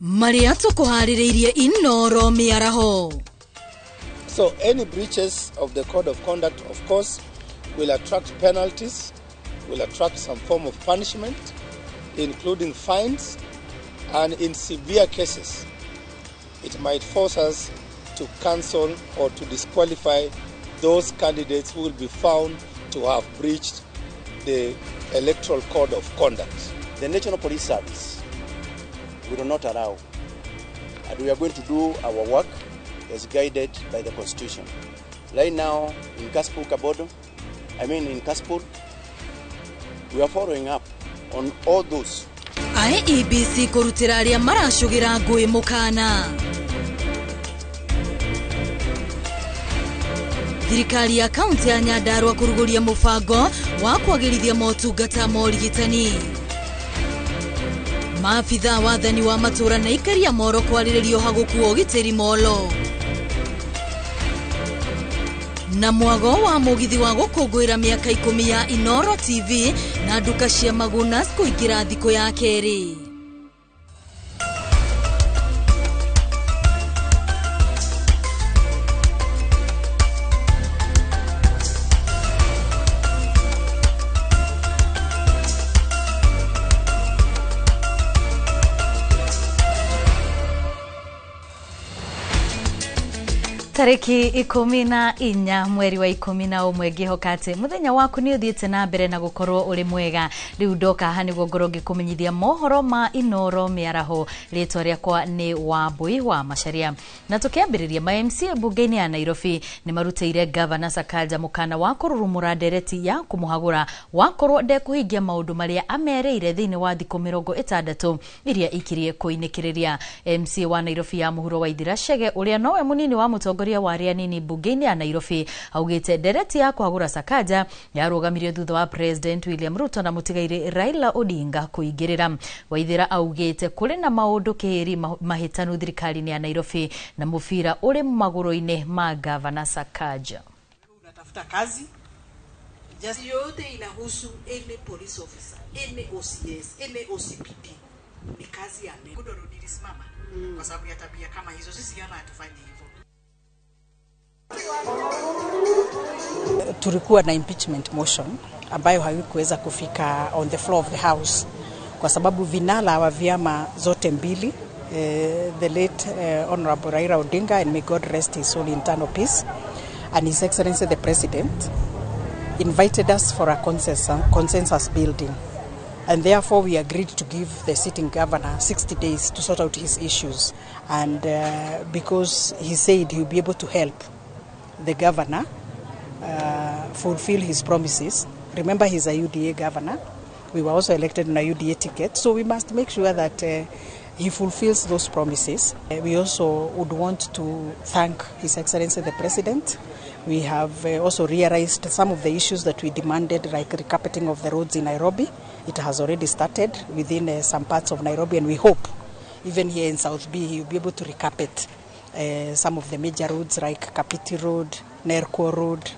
Maria tukuhaririirie inoro miaraho. So any breaches of the code of conduct, of course, will attract penalties, will attract some form of punishment, including fines, and in severe cases, it might force us to cancel or to disqualify those candidates who will be found to have breached the electoral code of conduct. The National Police Service will not allow, and we are going to do our work as guided by the Constitution. Right now, in Kasipul Kabodo, in Kasipul, we are following up on all those. IEBC kurutira aria marashugira ngui mukana. Thirikari ya kaunti ya Nyandarua kuruguria mubango wa kwagirithia motungata ma urigitani. Maafitha wathani wa matura na ikari ya Moro kwariririo haguku ugitiri molo. Na mwago wa mugithi wa gukungwira miaka 10 ya Inoro TV na nduka cia Magunas kuingira thiko ya keri. Tariki 14 mweri wa 11 ngihokate muthenya waku ni uthiite na mbere na gukorwo uri mwega. Riu ndoka hani gogoro ngikumenyithia mohoro ma Inoro miaraho. Ritwa riakwa ni Wambui wa Macharia. Na tukiambiriria ma MCA bunge-ini ya Nairobi ni maruteire Governor Sakaja mukana wa kururumura ndereti ya kumuhagura wakorwo ndekuhingia maundu maria amereire thiini wa thikũ 60 iria ikirie kuinikiriria. MCA wa Nairobi ya muhuro wa Ithira Chege uria nowe munini wa mutongoria wa aria nini bunge-ini ya Nairobi augite ndereti ya kuhagura Sakaja yarugamirio thutha wa President William Ruto na mutigaire Raila Odinga kuingirira. Waithira augite kuri na maundu kiri mahitanu thirikari-ini ya Nairobi na mufira uri maguru-ini ma Governor Sakaja. Unatafuta kazi just yote inahusu any police officer, any OCS, any OCPD. Ni kazi ya mimi. Kudoro nilisimama kwa sababu ya tabia kama hizo. Sisi kama hatufanyi hivyo. Tulikuwa na impeachment motion ambayo haikuweza kufika on the floor of the house kwa sababu vinara wa vyama zote mbili, the late Honorable Raila Odinga, and may God rest his soul in eternal peace, and His Excellency the President invited us for a consensus building, and therefore we agreed to give the sitting governor 60 days to sort out his issues, and because he said he'll be able to help the governor fulfill his promises. Remember, he's a UDA governor. We were also elected on a UDA ticket, so we must make sure that he fulfills those promises. We also would want to thank His Excellency the President. We have also realized some of the issues that we demanded, like recarpeting of the roads in Nairobi. It has already started within some parts of Nairobi, and we hope even here in South B he will be able to recarpet some of the major roads like Kapiti Road, Nerko Road.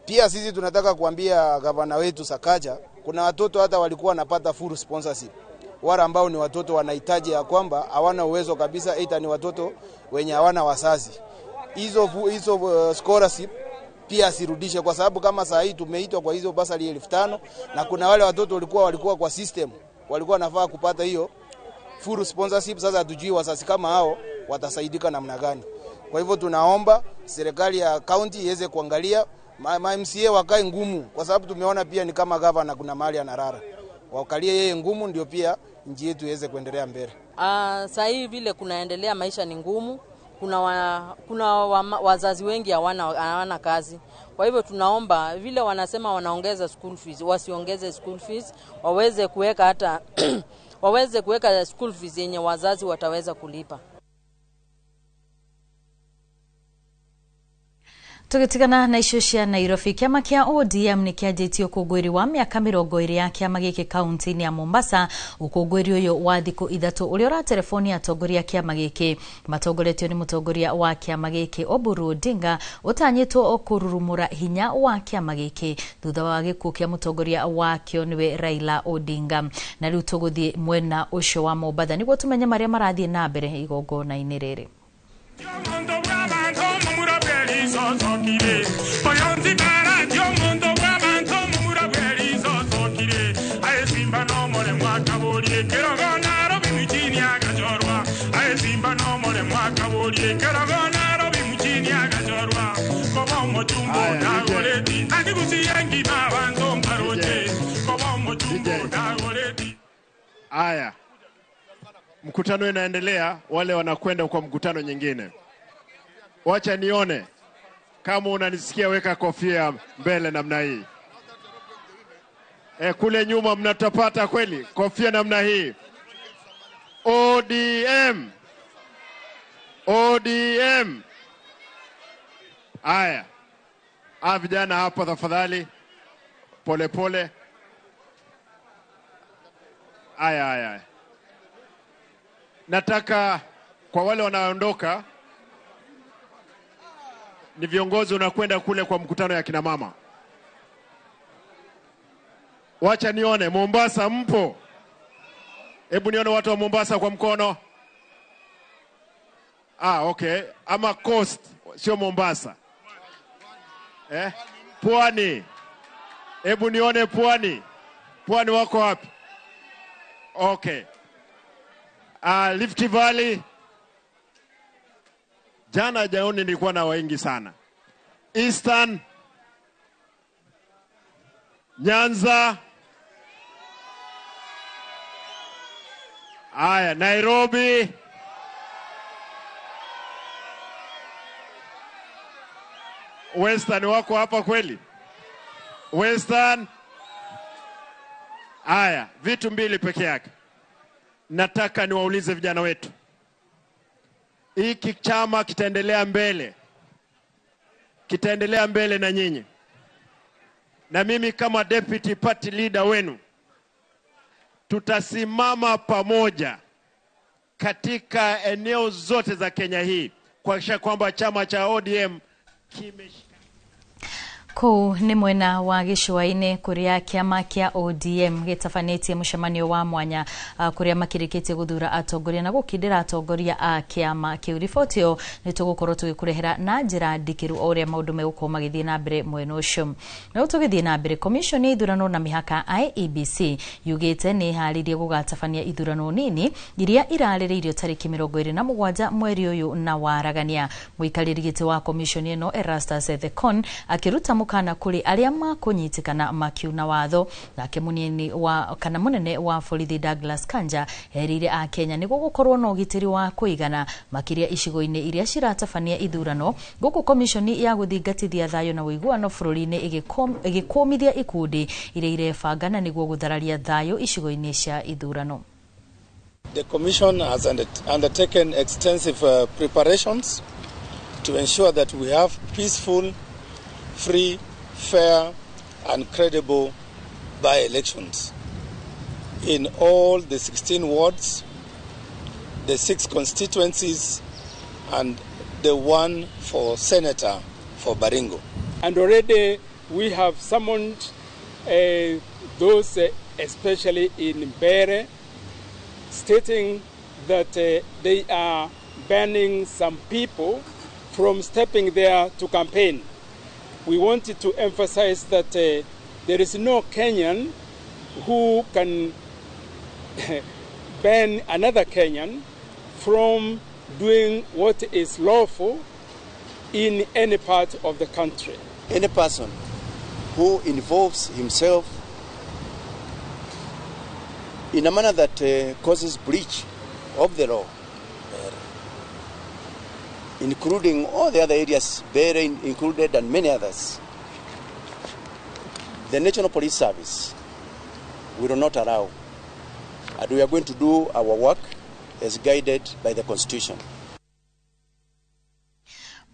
Pia sisi tunataka kuambia gavana wetu Sakaja, kuna watoto hata walikuwa wanapata full sponsorship. Wale ambao ni watoto wanahitaji ya kwamba hawana uwezo kabisa, aidha ni watoto wenye hawana wazazi. Hizo scholarship pia sirudishe kwa sababu kama saa hii tumeitwa kwa hizo basari 1500 na kuna wale watoto walikuwa kwa system walikuwa nafaa kupata hiyo full sponsorship. Sasa hatujui wazazi kama hao watasaidika namna gani. Kwa hivyo tunaomba serikali ya county iweze kuangalia MCA wakae ngumu kwa sababu tumeona pia ni kama governor kuna mahali anarara. Wakalie yeye ngumu ndio pia nchi yetu iweze kuendelea mbele. Sasa hivi vile kunaendelea maisha ni ngumu. Kuna wazazi wengi hawana kazi. Kwa hivyo tunaomba vile wanasema wanaongeza school fees, wasiongeze school fees, waweze kuweka hata waweze kuweka school fees yenye wazazi wataweza kulipa. Tugitigana na icio cia Nairobi, kiama kia ODM ni kianjitio kungwiri wa miaka 20 ya kiama giki kaunti-ini ya Mombasa. Ukungwiri uyu wa thiku 3 uri ora telefoni atongoria kiama giki matongoretio ni mutongoria wa kiama giki Oburu Odinga utanyitwo kururumura hinya wa kiama giki thutha wa gikuo kia mutongoria wakio niwe Raila Odinga. Na riu tuguthie mwena ucio wa Mombasa niguo tumenye maria marathie na mbere igongona-ini riri. Aya, mkutano inaendelea, wale wanakwenda kwa mkutano nyingine. Wacha nione kama unanisikia, weka kofia mbele namna hii. Kule nyuma mnatapata kweli kofia namna hii. ODM. ODM. Aya. Vijana hapa tafadhali. Pole pole. Aya. Nataka kwa wale wanaondoka, ni viongozi unakwenda kule kwa mkutano ya kina mama. Wacha nione Mombasa mpo. Hebu nione watu wa Mombasa kwa mkono. Okay. Ama Coast, sio Mombasa. Pwani. Hebu nione Pwani. Pwani wako wapi? Okay. Rift Valley. Jana jaoni nilikuwa na wengi sana. Eastern. Nyanza. Nairobi. Western wako hapa kweli? Western. Vitu mbili peke yake. Nataka niwaulize vijana wetu. Hiki chama kitaendelea mbele. Kitaendelea mbele na nyinyi. Na mimi kama deputy party leader wenu, tutasimama pamoja katika eneo zote za Kenya hii kuhakikisha kwamba chama cha ODM kimeshika. Kuu ni mwena wa gicua-ini kuria kiama kia ODM gitafanetie mucemanio wa mwanya kuria makirikitie guthura atongoria na gukindira atongoria a kiama kiu. Riboti yo ni tugukorwo tugikurehera na njira ndikiru uria maundu megukorwo magithie na mbere mwena ucio. Na tugithie na mbere, komishoni ithurano na mihaka IEBC yugite ni haririe gugatafania ithurano nini iria iraririirio tariki 27 mweri uyu na waragania. Muikariri giti wa komishoni eno Erastus Ethekon akiruta mukana kuri aria makunyitikana makiuna watho. Nake munini wa kana munene wa borithi Douglas Kanja erire a Kenya niguo gukorwo na ugitiri wa kuigana makiria icigo-ini iria ciratabania ithurano, guku komishoni ya guthingatithia thayo na uiguano bururi-ini igikomithia ikundi iria irebangana niguo guthararia thayo icigo-ini cia ithurano. The commission has undertaken extensive preparations to ensure that we have peaceful, free, fair and credible by-elections in all the 16 wards, the 6 constituencies and the one for senator for Baringo. And already we have summoned those especially in Bere, stating that they are banning some people from stepping there to campaign. We wanted to emphasize that there is no Kenyan who can ban another Kenyan from doing what is lawful in any part of the country. Any person who involves himself in a manner that causes breach of the law, including all the other areas, Bahrain included and many others, the National Police Service will not allow. And we are going to do our work as guided by the Constitution.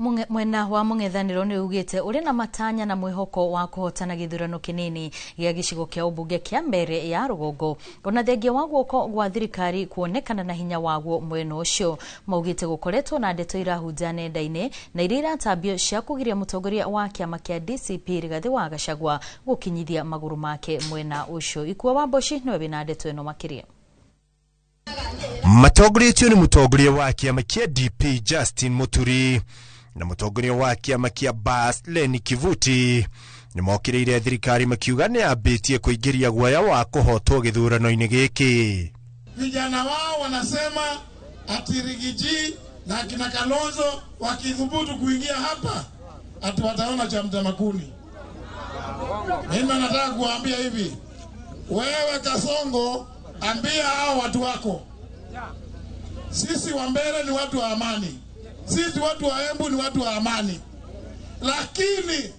Mwena wa mung'ethaniro ni ugite uri na matanya na mwihoko wa kuhotana githurano kinini gia gicigo kia ubunge kia mbere ya Rugongo. Ona thengia wa guoko gwa thirikari kuonekana na hinya waguo mwena ucio, maugite gukoretwo na ndeto irahunja nenda-ini na iria iratambio cia kugiria mutongoria wa kiama kia DCP Rigathi wa Gachagua gukinyithia maguru make mwena ucio. Ikuwa Wamboshi niwe bina ndeto ino makiria. Matongoria ni mutongoria wa kiama kia DP Justin Muturi na mutongoria wa kiama kia BAS Leni Kivuti ni mokireire thirikari makiuga ni ambitie kuingiria guoya wa kuhotwo githurano-ini giki. Vijana wao wanasema ati Rigiji na kina Kalonzo wakithubutu kuingia hapa ati wataona cha mtamakuni. Mimi nataka kuambia hivi, wewe Kasongo, ambia hao watu wako, sisi wa Mbere ni watu wa amani, sisi watu wa Embu ni watu wa amani, lakini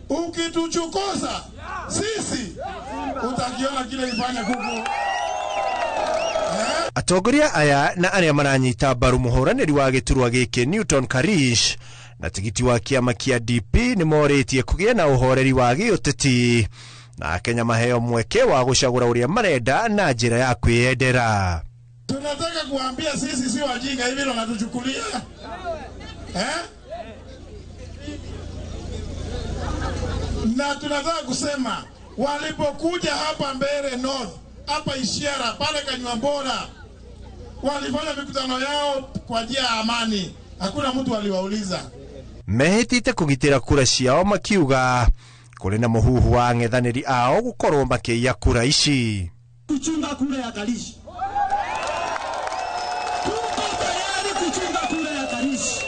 ukituchokoza sisi utakiona kile ifanya kuku. Atongoria aya na aria maranyita mbaru muhuraniri wa giturwa giki Newton Karish na tigiti wa kiama kia DP ni moretie kugia na uhoreri wa giuteti na Kenya maheo mweke wa gucagura uria marenda na njira ya kwiyendera. Tunataka kuambia sisi si wajinga hivi ndo natuchukulia. Na tunataka kusema walipokuja hapa Mbere North, hapa Ishiara, pale Kanywambora, walifanya mikutano yao kwa njia ya amani. Hakuna mtu aliwauliza. Mehitite kugitira kura ciao makiuga kuri na muhuhu wa ng'ethaniri ao gukorwo makiia kura ici. Kuchunga kura ya Karish. Tuko tayari kuchunga kura ya Karish.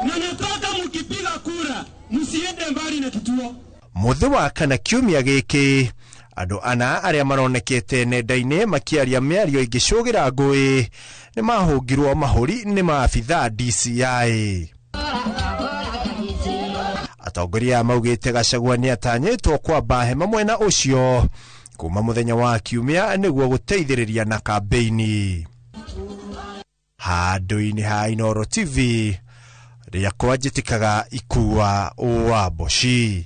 Na nataka mkipiga kura msiende mbali na kituo. Muthi wa kana kiumia giki andu ana aria maronekete nenda-ini makiaria miario ingicugira ngui ni mahungirwo mahuri ni maabitha DCI. Atongoria maugite Gachagua ni atanyitwo kwamba hema mwena ucio kuma muthenya wa kiumia niguo guteithiriria na kampeini. Handu-ini ha Inooro TV ria kwanjitikaga Ikuwa Wamboshi.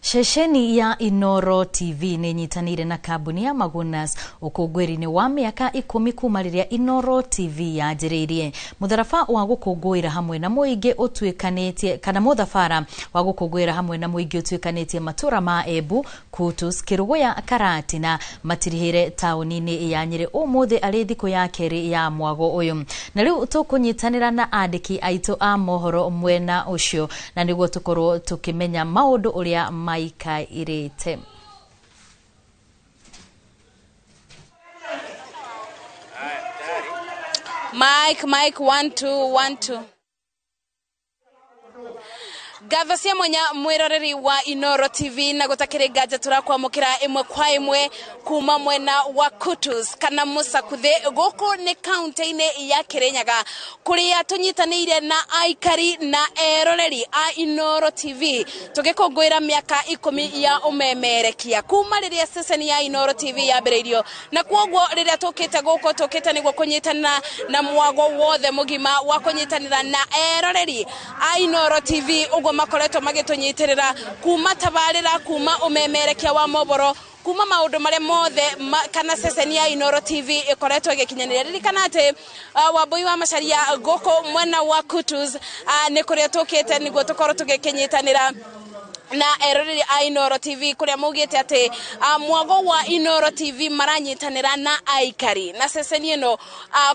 Shesheni ya Inooro TV ni nyitanire na kambuni ya Magunas ukungwiri-ini wa miaka 10 kuma riria Inooro TV yanjiririe. Mutharafa wa gukungwira hamwe na muingi utwikanitie kana muthafara wa gukungwira hamwe na muingi utwikanitie matura ma Embu, Kutus, Kirugoya, Karati na Matirihire tauni-ini ya Nyeri umuthi ari thiku ya keri ya mwago uyu. Na riu tukunyitanira na andiki aitu a mohoro mwena ucio na niguo tukorwo tukimenya maundu uria Maika irete. Mike 1 2 Gathacia mwenya mwiroreri wa Inooro TV na gutakire gaja turakwamukira imwe kwa imwe kuma mwena wa Kutus kana Musakuthe guku ni county-ini ya Kirinyaga kuria tunyitanire na aikari na eroreri a Inooro TV tugikongwira miaka 10 ya umemerekia kuma riria station ya Inooro TV yambiriirio na kwoguo riria tukite guku tukite niguo kunyitanira na mwago wothe mugima wa kunyitanira na eroreri a Inooro TV makoretwo magitunyitirira kuma tabarira kuma umemerekia wa moboro kuma maundu mare mothe kana seseni ya Inooro TV ikoretwo igikinyaniria ririkana ati Wambui wa Macharia goko mwena wa Kutus ni kuria tukite niguo tukorwo tugikinyitanira na eroreri a Inooro TV kuria mugite ati mwago wa Inooro TV maranyitanira na aikari na seseni ino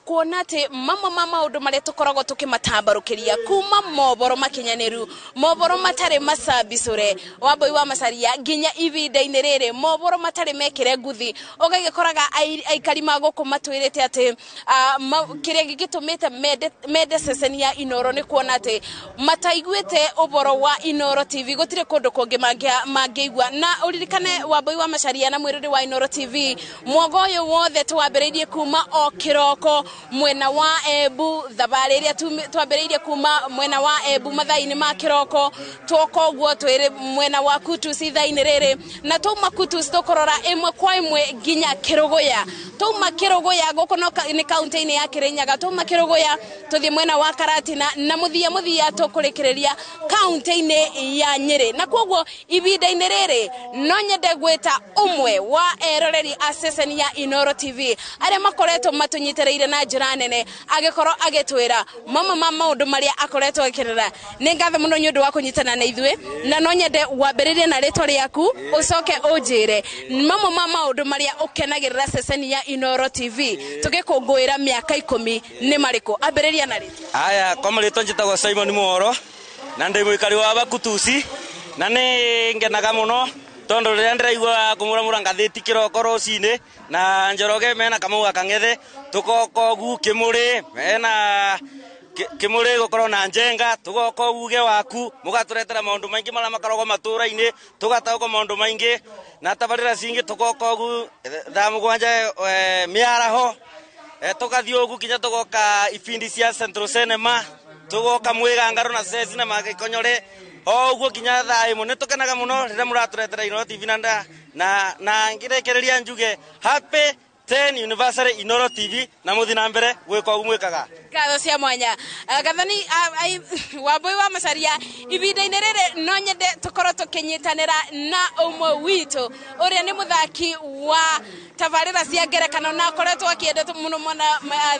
kuona ati mama undu mare tukoragwo tukimatambarukiria kuma moboro makinyaniru moboro matare masabicure Wambui wa Macharia ginya ivinda-ini riri moboro matare mekire nguthi ugagikoraga aikari maguku matwirite ati kiria gigitumite mede seseni ya Inooro ni kuona ati mataiguite uboro wa Inooro TV gutire kungi mangeigua na uririkane Wambui wa Macharia na mwirori wa Inooro TV mwago uyu wothe twambiriirie kuma o kiroko mwena wa Embu thabari iria twambiriirie kuma mwena wa Embu mathaini ma kiroko twoko uguo twiri mwena wa Kutus ithaini riri na tuma Kutus tukorora imwe kwa imwe ginya Kirugoya tuma Kiruguya goko no ni county ya Kirinyaga tuma Kiruguya tuthi mwena wa Karatina na muthia tukurekereria county ya Nyeri na kwoguo ibinda-ini riri no nyende gwita umwe wa eroreri a session ya Inoro TV aria makoretwo matunyitereire na njira nene agikorwo agitwira mama maundu maria akoretwo akirera ni ngatho muno nyundu wa kunyitana na ithwe na no nyende wambiririe na ritwa riaku ucoke unjire mama maundu maria ukenagirira session ya Inoro TV tugikungwira miaka 10 ni mariko ambiriria na ritwa aya komarito njitagwo Simon Muhoro na ndi mwikari wa Bakutusi na ni ngenaga muno tondo ria ndiraigua kumuramura ngathiti kiroko rucini na Njoroge mena Kamau Kang'ethe tukoko gu Kimuri mena Kimuri gukorwo na Njenga tugoko uge waku mugaturetera maundu maingi mara makarogwo matura-ini tugatauko maundu maingi na tabarira cingi tukoko gu thamugwanja miaraho tugathio gu kinya tugoka ibindi cia Central Cinema tugoka Mwiga Ngaro na Cecina Magikonyore oguo kinya thai muno tukenaga muno rira muraturetera Inoro TV na ngirekereria njuge happy 10 anniversary Inoro TV na muthi na mbere gwika umwikaga ngatho cia mwanya gathani wambui wa macaria ibinda-ini riri no nyende tukorwo tukinyitanira na umwe witu uria ni muthaki wa tabarira cia ngerekano na akoretwo akiendetwo muno mwana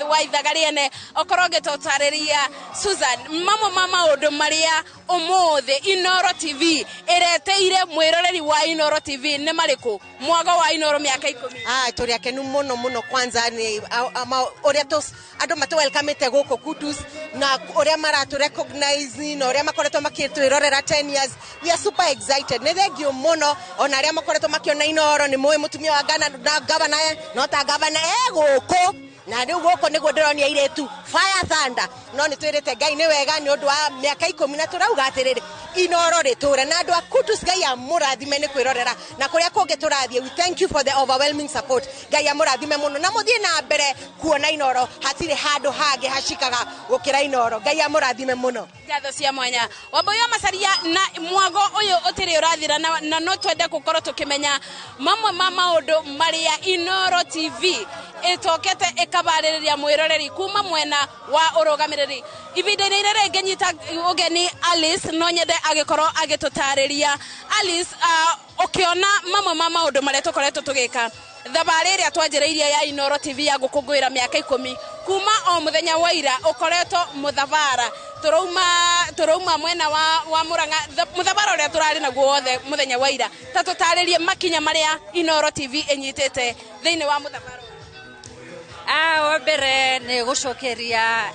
wa ithaga riene okorwo ngitutariria Susan mama maundu maria umuthi Inoro TV ireteire mwiroreri wa Inoro TV ni mariku mwago wa Inoro miaka 10 turi akenu muno kwanza ni uria andu matu welcome te goko Kutus na uria maratu recognize na uria makoretwo makitwirorera 10 years we are super excited ne thengio muno ona aria makoretwo makiona Inoro ni muwe mutumia wa Ghana na gavana no ta gavana goko na riu goko niguo ndironia iretu fire thunder no ni twirite Ngai ni wega ni undu wa miaka 10 na turauga atiriri Inoro riture na andu a Kutus Ngai amurathime ni kwirorera na kuria kungi turathie we thank you for the overwhelming support Ngai amurathime muno na muthie na mbere kuona Inoro hatire handu hangi hashikaga gukira Inoro Ngai amurathime muno ngatho cia mwanya wamboyo macaria na mwago uyu utiri urathira na no twende gukorwo tukimenya mamwe maundu maria Inoro TV itokete ikabaririria mwiroreri kuma mwena wa urugamiriri ibinda-ini riri ngenyita ugeni Alice no nyende agikorwo agitutariria Alice ukiona mama maundu maria tukoretwo tugika thabari iria twanjiriirie ya Inoro TV ya gukungwira miaka 10 kuma o muthenya wa ira ukoretwo muthabara turauma mwena wa Murang'a muthabara uria turari naguo wothe muthenya wa ira ta tutaririe makinya maria Inoro TV enyitete thiini wa muthabara wabere ni gucokeria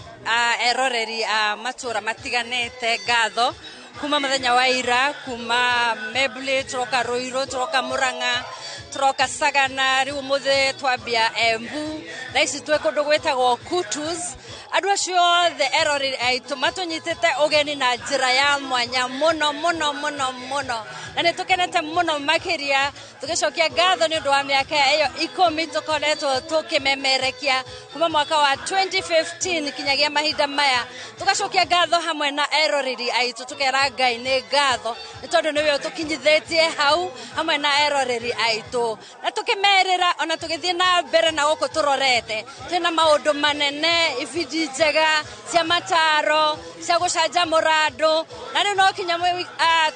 eroreri matura matiganete ngatho kuma muthenya wa ira kuma Mebule troka Roiro troka Murang'a troka Sagana riu muthe twambia Embu na ici twe kundu gwetagwo Kutus andu acio the eroreri aitu matunyitite ugeni na njira ya mwanya muno na ni tukenete muno makiria tugicokia ngatho ni undu wa miaka iyo 10 tukoretwo tukimemerekia kuma mwaka wa 2015 kinyagia mahinda maya tugacokia ngatho hamwe na eroreri aitu tukera Ngai ni ngatho ni tondu niwe tukinyithetie hau hamwe na eroreri aitu na tukimerera ona tugithie na mbere na guku turorete twina maundu manene ibindi njega cia mataro cia gucanjamura andu na riu no kinya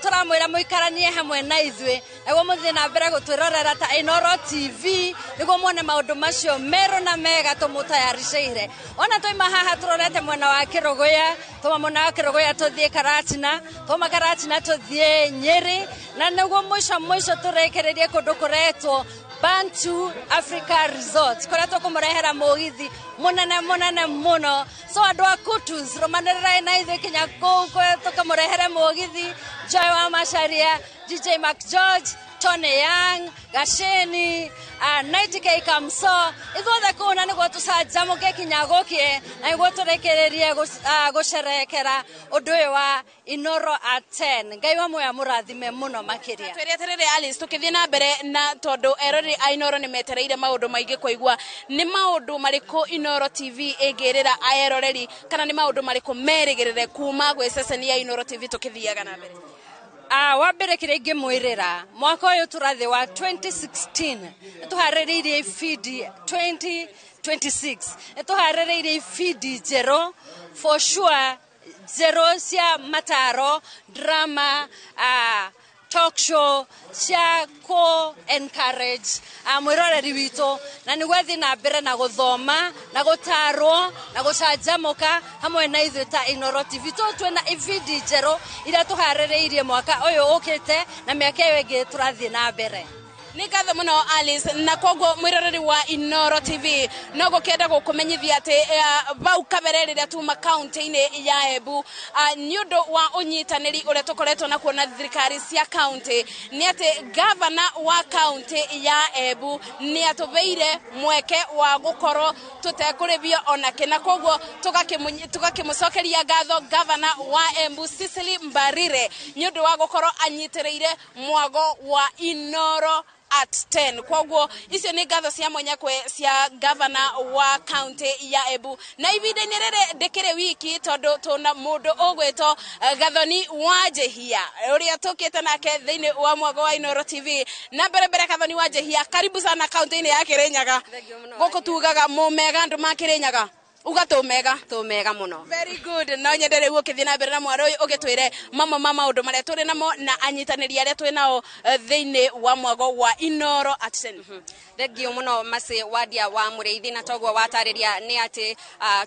turamwira muikaranie hamwe na ithwe niguo muthie na mbere gutwirorera ta Inoro TV niguo muone maundu macio meru na mega tumutayaricire ona toima haha turorete mwena wa Kiruguya tuma mwena wa Kiruguya tuthie Karatina tuma Karatina tuthie Nyeri na niguo mwisho turekererie kundu kuretwo Bantu Africa Resort kuretwo kumurehera mugithi munene muno so andu a Kutus romanerera na ithe kinya tukamurehere mugithi Joy wa Macharia DJ Mark George Tony Young Gasheni Night K Kamso ithuothe kuna niguo tucanjamuke kinya gukie na niguo turekererie gucerekera undu uyu wa Inoro at 10 Ngai wa moya murathime muno makiria twereterere Alice tukithie na mbere na tondu erori a Inoro ni metereire maundu maingi kuigua ni maundu mariku Inoro TV igirira aeroreri kana ni maundu mariku merigirire kuma gwe session ya Inoro TV tukithiaga na mbere Wa mbere kire ingimwirira mwaka uyu turathi wa 2016 tuhaririirie feed 2026 tuhaririirie feed zero for sure zero cia mataro drama talk show cia ko encourage mwiroreri wito na ni gwethi na mbere na guthoma na gutarwo na gucanjamuka hamwe na ithuĩ ta Inoro TV twena feed zero ira tuhaririirie mwaka uyu ukite na miaka iyo ingi turathie na mbere. Ni ngatho muno Alice na koguo mwiroreri wa Inoro TV no gukenda gukumenyithia ati bau kabere riria tuma county-ini ya Embu ni undu wa unyitaniri uria tukoretwo na kuona thirikari cia county ni ati governor wa county ya Embu ni atubeire mweke wa gukorwo tutekuribio ona kina koguo tugakimucokeria ngatho governor wa Embu Cecily Mbarire ni undu wa gukorwo anyitireire mwago wa Inoro at 10 koguo icio ni ngatho cia mwanya kwe cia governor wa county ya Embu na ivinda-ini riri ndikire wiki tondu tuna mundu ugwitwo Gathoni wa Njehia uria tukite nake thiini wa mwago wa Inoro TV na mbere Gathoni wa Njehia karibu sana county-ini ya Kirinyaga guku tugaga mumega andu ma Kirinyaga uga tumega muno. Very good. No nyendere ukithie na mbere na mwaro uyu ugitwire mama undu maria turi namo na anyitaniri aria twi nao thiini wa mwago wa Inoro at 10. Thengio muno masi wadia wa Muriithi na toguo watariria ni ati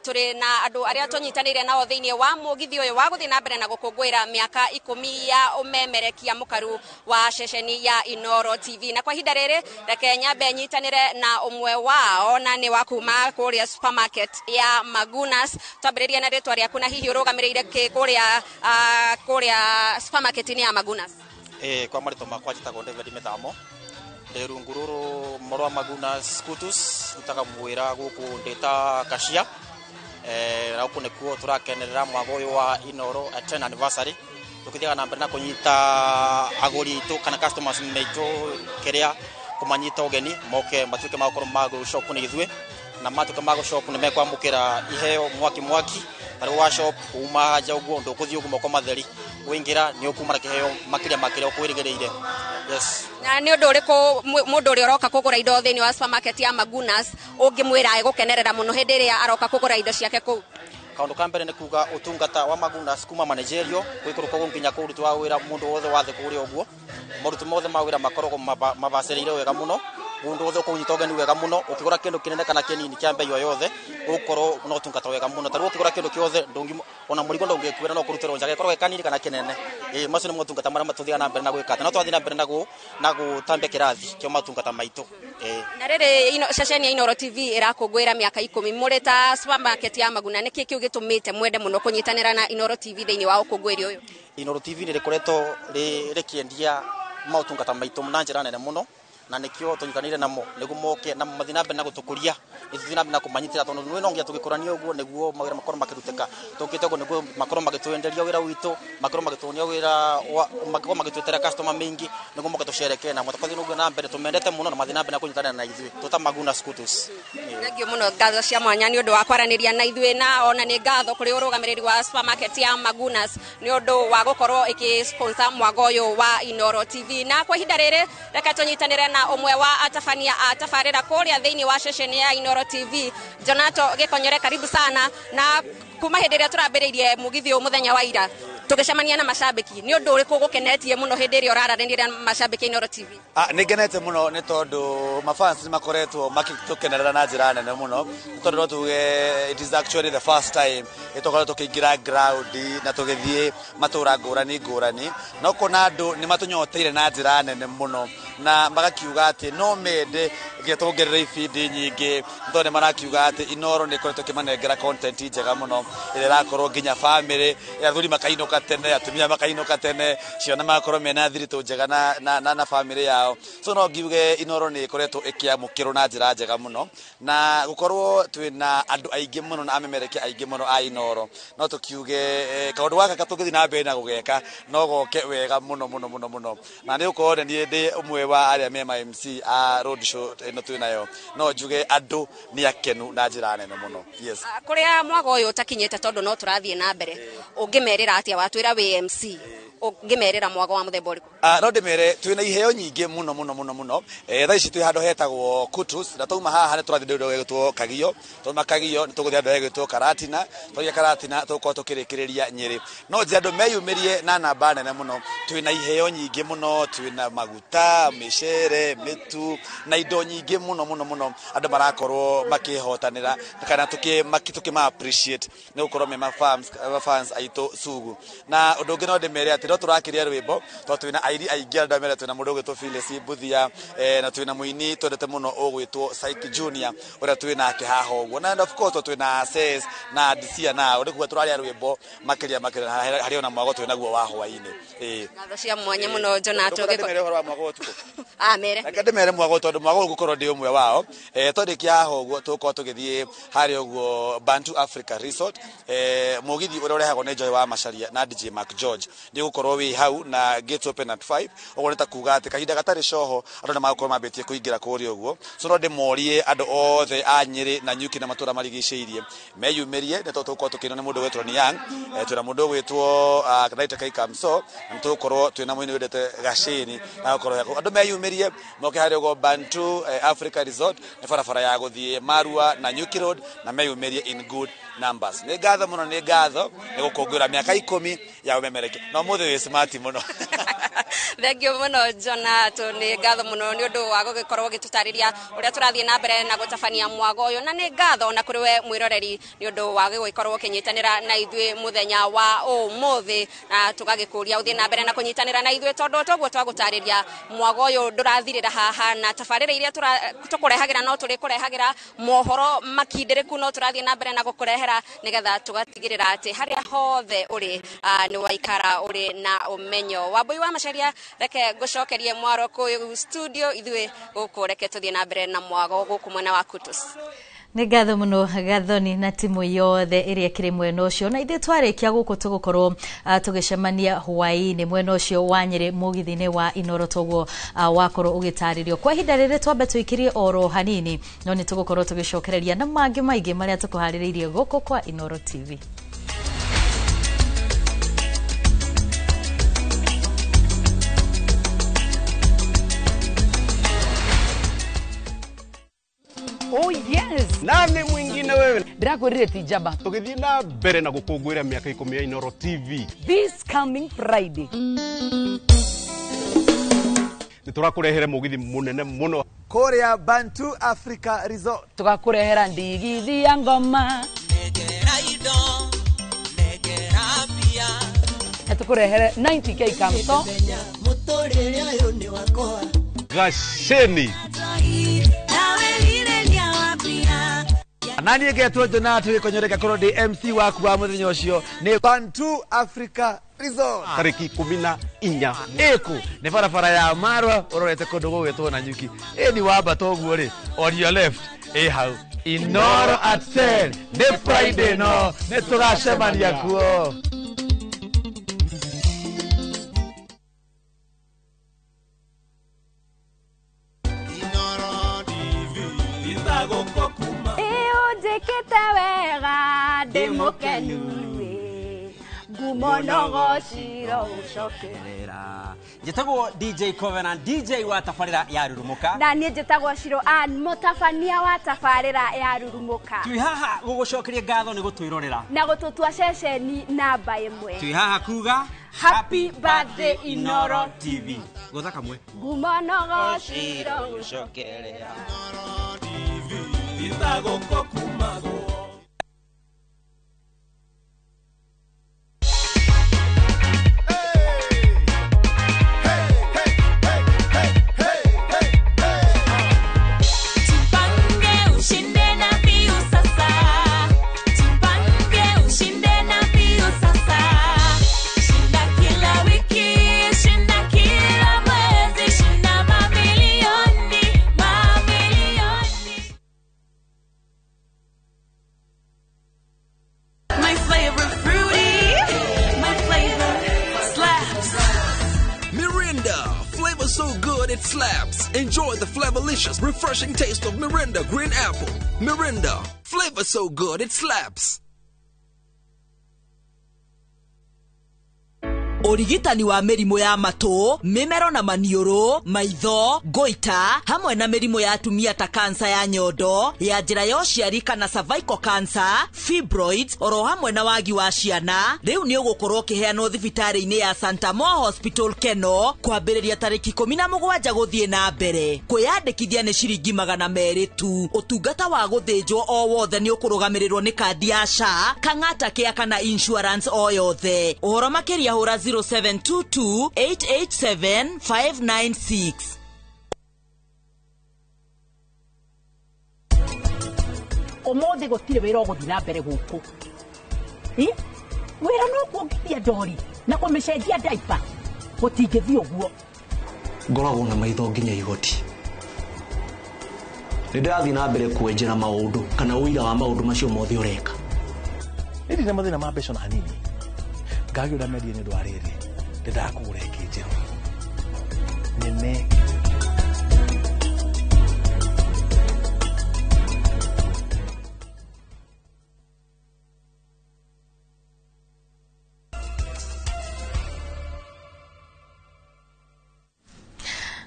turi na andu aria tunyitanire nao thiini wa mugithi uyu wa guthie na mbere na gukungwira miaka 10 ya umemerekia mukaru wa ceceni ya Inoro TV na kwa hinda riri reke nyambe nyitanire na umwe wao na ni wa kuma kuria supermarket ya Magunas twambiriria na ritwa riaku na hihi urugamirire ki kuria supermarket ni ya Magunas. Kwa marito makwa njitagwo David Mithamo rungururu morwa Magunas Kutus utaga mwira guku ndita kashia na uku nikuo turakenerera mwago uyu wa Inoro 10 anniversary tukithiaga na mbere na kunyita aguri itu kana customers maitu kiria kumanyita ugeni moke matuke makoro mago shop ni githwe na matuke mago shop ni mekwamukira iheo mwaki tari wa shop uma jaugo ndo kuthio gumoko matheri wingira ni ukumara kiheo makiria ukwirigereire. Yes. Na ni undu uriku mundu uri uroka kugura indo thiini wa supermarket ya Magunas ungimwira aigukenerera muno hindi ria aroka kugura indo ciake ku? Kaundu ka mbere ni kuga utungata wa Magunas kuma managerio gwikuruka nginya kurutu wa wira mundu wothe wathe kuri oguo marutu mothe ma wira makorogwo mabacirire wega muno mundu wothe kunyita ugeni wega muno ukigura kindu kinene kana kinini kia mbei yothe ukorwo no tungata wega muno taru ukigura kindu kiothe ndungi ona murigo ndungikwira no kurutira njage korwo kanini kana kinene macio ni motungata maria matuthia na mbere na gwikata no twathia na mbere na gutambia kirathi kio matungata maitu. Na riri ceceni ya Inoro TV irakungwira miaka 10 muri ta supermarket ya Maguna niki kiu gitumite mwende muno kunyitanira na Inoro TV thiini wa ukungwiri uyu? Inoro TV ni rikoretwo rikiendia mautungata maitu na njira nene muno na nikio tunyitanire namo niguo moke na mathina mbere na gutukuria ithina na kumanyitira tondu nwe nongia tugikurania uguo niguo mawira makoro makiruteka tukite uguo niguo makoro magitwenderia wira witu makoro magituonia wira makoro magitwetera customer mingi niguo moke tushereke na mutakothi nugu na mbere tumendete muno na mathina mbere na kunyitanira na ithui tuta Magunas Kutus. Thengio muno ngatho cia mwanya ni undu wa kwaraniria na ithui na ona ni ngatho kuri urugamiriri wa supermarket ya Magunas ni undu wa gukorwo ikisponsor mwago uyu wa Inoro TV na kwa hinda riri reka tunyitanire na umwe wa atafania atafarira kuria thiini wa ceceni ya Inoro TV Jonato Gikonyore karibu sana na kuma hindi ria turambiriirie mugithi muthenya wa ira tugicemania na mashabiki ni undu uriku gukenetie muno hindi ria urararanira mashabiki Inoro TV? Ningenete muno ni tondu mafans ni makoretwo makitukenerera na njira nene muno tondu no tuge it is actually the first time itokoretwo tukiingira ground na tugithie matura ngurani no kona andu ni matunyoteire na njira nene muno na magakiuga ati no mende gituongerera feed nyingi ndone marakiuga ati Inoro ni koretwo kimanengera content njega muno ira rakorwo nginya family ya thuri makainoka tene atumia makainoka tene ciana makorwo mena thirito njega na family yao so no ngiuge Inoro ni koretwo ikiamukirwo na njira njega muno na gukorwo twina andu aingi muno na amemereki aingi muno a Inoro no tukiuge kaundu gaka katugithi na mbere na gugeka no goke wega muno na ni ukorwo ni ndi umwe wa aria me MC a road show ino twinayo no njuge andu ni akenu na njira nene muno. Yes. Kuria mwago uyu utakinyete tondu no turathie na mbere ungimerira atia watwira MC ngimerera mwago wa muthemba uriku? No ndimere twina iheo nyingi muno thaa ici twi handu hetagwo Kutus na tuma haha ni turathi ndu gwitwo Kagio tuma Kagio ni tuguthia ndu gwitwo Karatina twagia Karatina tuko tukirikiriria Nyeri no nji andu meyumirie na namba nene muno twina iheo nyingi muno twina maguta micere mitu na indo nyingi muno andu marakorwo makihotanira kana tukima appreciate ni gukorwo me fans aitu sugu na undu ungi no ndimere ati no turakiria rwimbo twina airi aingi andu mere twina mundu gwitwo Phyllis Buthia na twina muini twendete muno ugwitwo Psyche Junior uria twina ake haha uguo na of course twina Ses na Disia na uri kuwa turaria rwimbo makiria hari ona mwago twina guo wa hwaini ngatho cia mwanya muno Jonathan ngikore horo wa mwago tuko mere ngade mere mwago tondu mwago gukorwo ndi umwe wao tondiki haha uguo tuko tugithie hari uguo Bantu Africa Resort mugithi uria urehagwo ni Joy wa Macharia na DJ Mark George ndi gukorwo wi hau na gates open at 5 ugoneta kuga ati kahinda gatari coho andu namakorwo mambetie kuingira kuri uguo so no ndimorie andu othe a Nyeri na Nyuki na matura marigiciirie meyumirie ne tuko tukino ni mundu wetwo ni Young twina mundu wetwo Kadaita Kai Kamso na tukorwo twina mwini wendete Gashini na gukorwo andu meyumirie moke hari uguo Bantu Africa Resort ni farafara ya guthie Marua na Nyuki Road na meyumirie in good numbers ni gatho muno ni gatho ni gukungura miaka 10 ya umemereke no muthe wi smart muno Thank you muno Jonathan ni gatho muno ni undu wa gugikorwo gitutariria uria turathie na mbere na gutabania mwago uyu na ni gatho na kuri we mwiroreri ni undu wa gugikorwo kinyitanira na ithui muthenya wa umuthi na tugagikuria uthie na mbere na kunyitanira na ithui tondu toguo twagutariria mwago uyu ndurathirira haha na tabarira iria tukurehagira no turi kurehagira mohoro makindiriku no turathie na mbere na gukurehera nigetha tugatigirira ati haria hothe uri ni waikara uri na umenyo Wambui wa Macharia reke gucokerie mwaro ku studio ithui guku reke tuthie na mbere na mwago guku mwena wa Kutus. Nĩ ngatho mũno Gathoni na timu yothe ĩrĩa kĩrĩ mwena ũcio na ithuĩ twarĩkia gũkũ tũgũkorwo tũgĩcemania hwaĩ-inĩ mwena ũcio wa Nyeri mũgithi-inĩ wa Inoro toguo wakorwo ũgĩtarĩrio kwa ihinda rĩrĩ twambe tũikirie oro hanini no nĩ tũgũkorwo tũgĩcokereria na mangĩ maingĩ marĩa tũkũharĩrĩirie gũkũ kwa Inoro TV. Oh yes. Nani mwingine wewe? Drakorire Tijaba. Tugithie na mbere na gukungwira miaka 10 ya Inoro TV. This coming Friday. Niturakurehere mugithi munene muno. Korea Bantu Africa Resort. Tugakurehera ndigithi ya ngoma. Negera ido. Negera pia. Tukurehere 90k Kamso. Mutorere ayo ni wako. Gasheni. Nani egetwo Jonathan konyoreka koro di MC waku wa muthenya ucio ni Bantu Africa Resort tariki 14 eku ni farafara ya Marwa urorete kundu gugwitwo na Nyuki ni wamba toguo ri on your left hau Inoro at 10 ni Friday no ni tugacemania kuo. Wega demokenue gumonogo shiro ushokerera Jetagwo DJ Covenant DJ wa tafarira ya rurumuka na nie jetagwo Shiro Ann mutafania wa tafarira ya rurumuka twi haha gugucokeria ngatho ni gutwirorera na gututua ceceni namba 1 twi haha kuga happy birthday Inoro TV gotha kamwe gumonogo shiro ushokerera Inoro TV bizago kokumago. It slaps. Enjoy the flavorlicious, refreshing taste of Mirinda Green Apple. Mirinda, flavor so good it slaps. urigitani wa mĩrimũ ya matũ, mĩmero na maniũrũ, maitho, goita, hamwe na mĩrimũ ya atumia ta kansa ya nyondo, ya njĩra ya ũciari kana cervical cancer, fibroids, oro hamwe na wagi wa ciana. Rĩu nĩ ũgũkorwo ũkĩheanwo thibitarĩ-inĩ ya Santa Moa Hospital Keno kwambĩrĩria tarĩki 17 gũthiĩ na mbere. Kwĩyandĩkithia nĩ ciringi 200 tu. Ũtungata wa gũthĩnjwo o wothe nĩ ũkũrũgamĩrĩrwo nĩ kandi ya SHA, kang'ata kĩa kana insurance o yothe. Ũhoro makĩria hũra 0722 887 596. Ũmũthĩ gũtirĩ wĩra ũgũthiĩ na mbere gũkũ. Wĩra no kuongithia ndori na kũmĩcenjia diaper. Gũtingĩthiĩ ũguo. Ngoragwo na maitho nginya igoti. Nĩndĩrathiĩ na mbere kwenjera maũndũ kana ũira wa maũndũ macio mothe ũreka. Nĩ nĩ mathĩna ma mbeca na hanini. Ngagĩũra mendie nĩ ũndũ wa rĩrĩ. Ndĩrakũgũra ĩngĩ njerũ. Nene.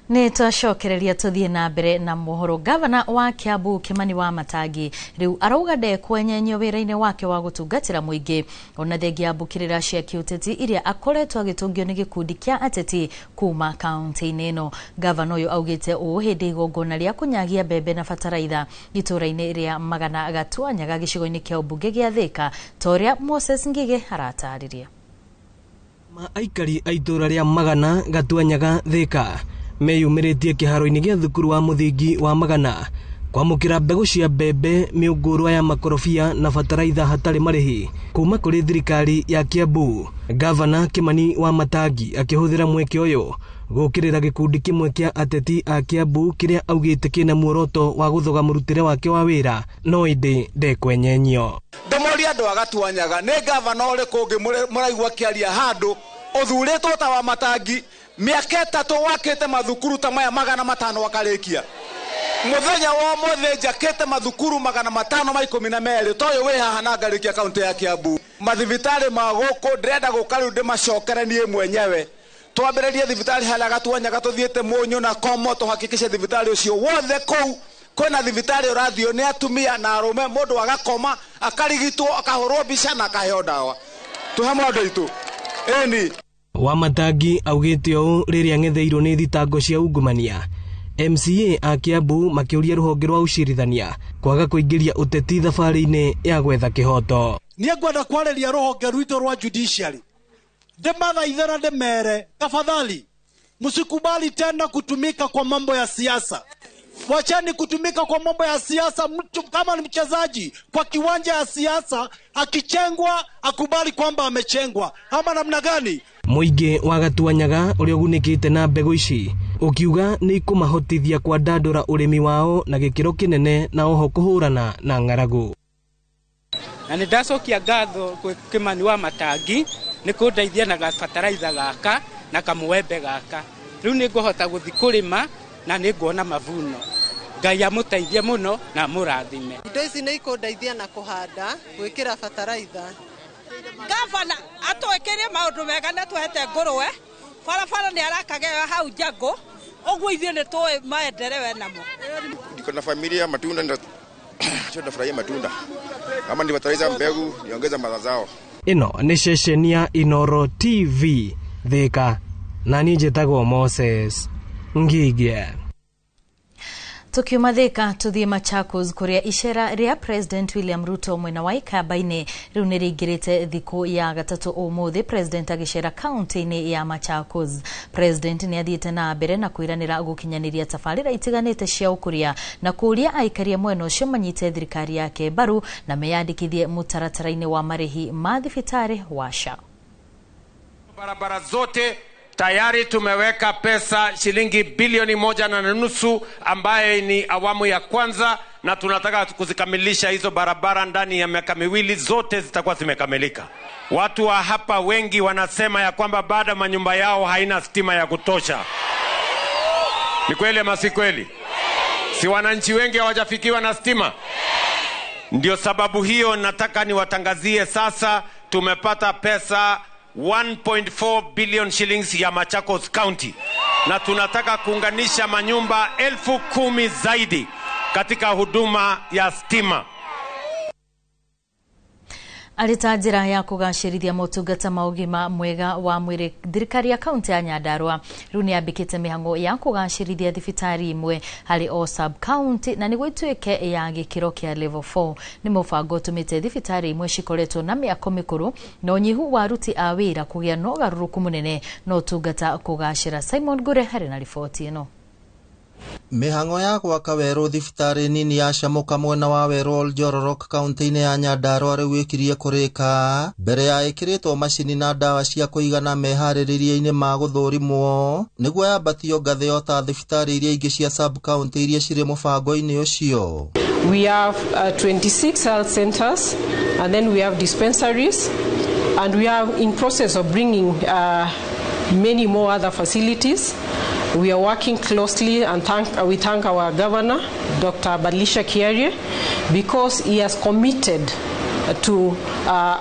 Nĩ twacokereria tuthie na mbere na mohoro. Gavana wa Kiambu Kimani Wamatangi riu arauga ndekwenyenyo wĩra-inĩ wake wa gũtungatĩra mũingĩ ona thengia mbũkĩrĩra cia kĩũteti iria akoretwo agĩtũngio nĩ gĩkundi kĩa ateti kuma kaunti-inĩ ĩno. Gavana ũyũ augĩte ũũ hĩndĩ igongona rĩa kũnyagia mbembe na bataraitha itũra-inĩ rĩa Magana Gatuanyaga gĩcigo-inĩ kĩa ũmbunge gĩa Thika, ta ũrĩa Moses Ngige aratarĩria. Aikari a itũra rĩa Magana Gatuanyaga Thika meyumĩrĩtie kĩharo-inĩ gĩa thukuru wa mũthingi wa Magana kwamũkĩra mbegũ cia mbembe, mĩũngũrwa ya makorobia na bataraitha hatarĩ marĩhi kuma kũrĩ thirikari ya Kiambu. Gavana Kimani Wamatangi akĩhũthĩra mweke ũyũ gũkĩrĩra gĩkundi kĩmwe kĩa ateti a Kiambu kĩrĩa augĩte kĩna muoroto wa gũthoga mũrutĩre wake wa wĩra, no ĩndĩ ndekwenyenyo. Ndũmoria andũ a Gatuanyaga, nĩ gavana ũrĩkũ ũngĩ mũraigua kĩaria handũ ũthurĩtwo ta Wamatangi miaka 3 wakĩte mathukuru ta maya 500 wakarĩkia. Mũthenya wa ũmũthĩ njakĩte mathukuru 512 toyo wĩ haha na ngarĩkia kaunti ya Kiambu. Mathibitarĩ ma gũkũ ndĩrenda gũka rĩu ndĩmacokere niĩ mwenyewe. Twambĩrĩrie thibitarĩ harĩa Gatuanyaga tũthiĩte Mũnyũ na Komo tũhakikishe thibitarĩ ũcio wothe kũu kwĩna thibitarĩ ũrathio nĩ atumia na arũme, mũndũ agakoma akarigitwo akahũrwo mbica na akaheo ndawa. Tũhe andũ aitũ ĩni. Wamatangi augĩte ũũ rĩrĩa ang'etheirwo nĩ thitango cia ungumania. MCA a Kiambu makĩũria rũhonge rwa ũcirithania kwaga kũingĩria ũteti thabarĩ-inĩ ya gwetha kĩhoto. Niĩ ngwenda kwarĩria rũhonge rwitũ rwa judiciary, ndĩmathaithĩra ndĩmere, tafadhali msikubali tena kutumika kwa mambo ya siasa. Wacheni kutumika kwa mambo ya siasa. Mtu kama ni mchezaji kwa kiwanja ya siasa, akichengwa akubali kwamba amechengwa, ama namna gani? Mũingĩ wa Gatuanyaga ũrĩa ũgunĩkĩte na mbegũ ici ũkiuga nĩ ikũmahotithia kwandandũra ũrĩmi wao na gĩkĩro kĩnene na oho kũhũrana na ng'aragu. Na nĩndacokia ngatho kwĩ Kimani Wamatangi nĩ kũndeithia na bataraitha gaka na kamwembe gaka. Rĩu nĩ ngũhota gũthiĩ kũrĩma na nĩ nguona mavuno. Ngai amũteithie mũno na mũrathime. Indo ici nĩ ikũndeithia na kũhanda, gwĩkĩra bataraitha. Gavana atwĩkĩrie maũndũ mega na twete ngũrũwe, barabara nĩ arakagea hau Njango, ũguo ithuĩ nĩ tũĩ maenderewe namo. Niko na familia matunda ndio tunafurahia matunda. Kama ni bataraitha mbegu niongeza mazao. Ino nĩ ceceni ya Inoro TV Thika, na niĩ njĩtagwo Moses Ngige. Tukiuma Thika tuthie Machakos kuria icera ria President William Ruto mwena wa Ikamba-inĩ riu nĩ rĩingĩrĩte thikũ ya gatatũ ũmũthĩ President agĩcera kaunti-inĩ ya Machakos. President nĩ athiĩte na mbere na kwĩranĩra gũkinyanĩria tabarĩra itiganĩte cia ũkũria na kũria aikaria mwena ũcio manyite thirikari yake mbaru na meyandĩkithie mũtaratara-inĩ wa marĩhi ma thibitarĩ wa SHA. Barabara zote tayari tumeweka pesa shilingi bilioni 1.5 ambaye ni awamu ya kwanza, na tunataka kuzikamilisha hizo barabara ndani ya miaka miwili, zote zitakuwa zimekamilika. Watu wa hapa wengi wanasema ya kwamba bado manyumba yao haina stima ya kutosha. Ni kweli ama si kweli? Si wananchi wengi hawajafikiwa na stima? Ndio sababu hiyo nataka niwatangazie sasa tumepata pesa 1.4 billion shillings ya Machakos County, na tunataka kuunganisha manyumba 10,000 zaidi katika huduma ya stima. Arita njira ya kugacirithia motungata ma ugima mwega wa mwiri thirikari ya kaunti ya Nyandarua riu ni yambikite mihango ya kugacirithia thibitari imwe hari o sub county na niguo ituike ya gikiro kia level 4 ni mubango utumite thibitari imwe cikoretwo na miako mikuru na unyihu wa aruti a wira kugia no garuruku munene no tungata kugacira. Simon Gure hari na ripoti ino. Mihango ya gwaka weru thibitari nini ya Shamuka mwena wa Werol Jororok kaunti-ini ya Nyandarua riu ikirie kurika mbere ya ikiritwo macini na dawa cia kuigana mehaririria-ini ma guthurimwo niguo yambatio ngathi o ta thibitari iria ingi cia sub county iria ciri mubango-ini ucio. We have 26 health centers and then we have dispensaries and we are in process of bringing many more other facilities. We are working closely and we thank our governor, Dr. Balisha Kiarie, because he has committed to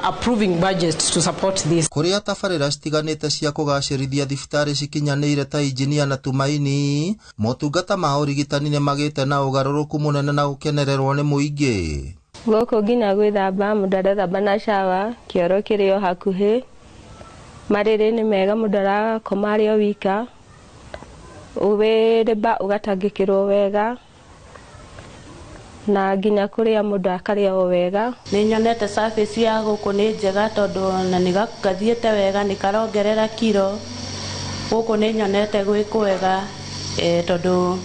approving budgets to support this. Kuria tabarira citiganite cia kugacirithia thibitari cikinyanire ta Injinia na Tumaini, motungata ma urigitani ni magite na ugaruruku munene na gukenererwo ni muingi. Goko nginya gwithamba mundu arathamba na shawa kioro kirio hakuhi mariri ni mega mundu arakoma ario wika uwereba ugatangikirwo wega na nginya kuria mundu akaria wega. Ni nyonete surface ya guku ni njega tondu na nigathiete wega nikarongerera kilo guku ni nyonete gwikwega tondu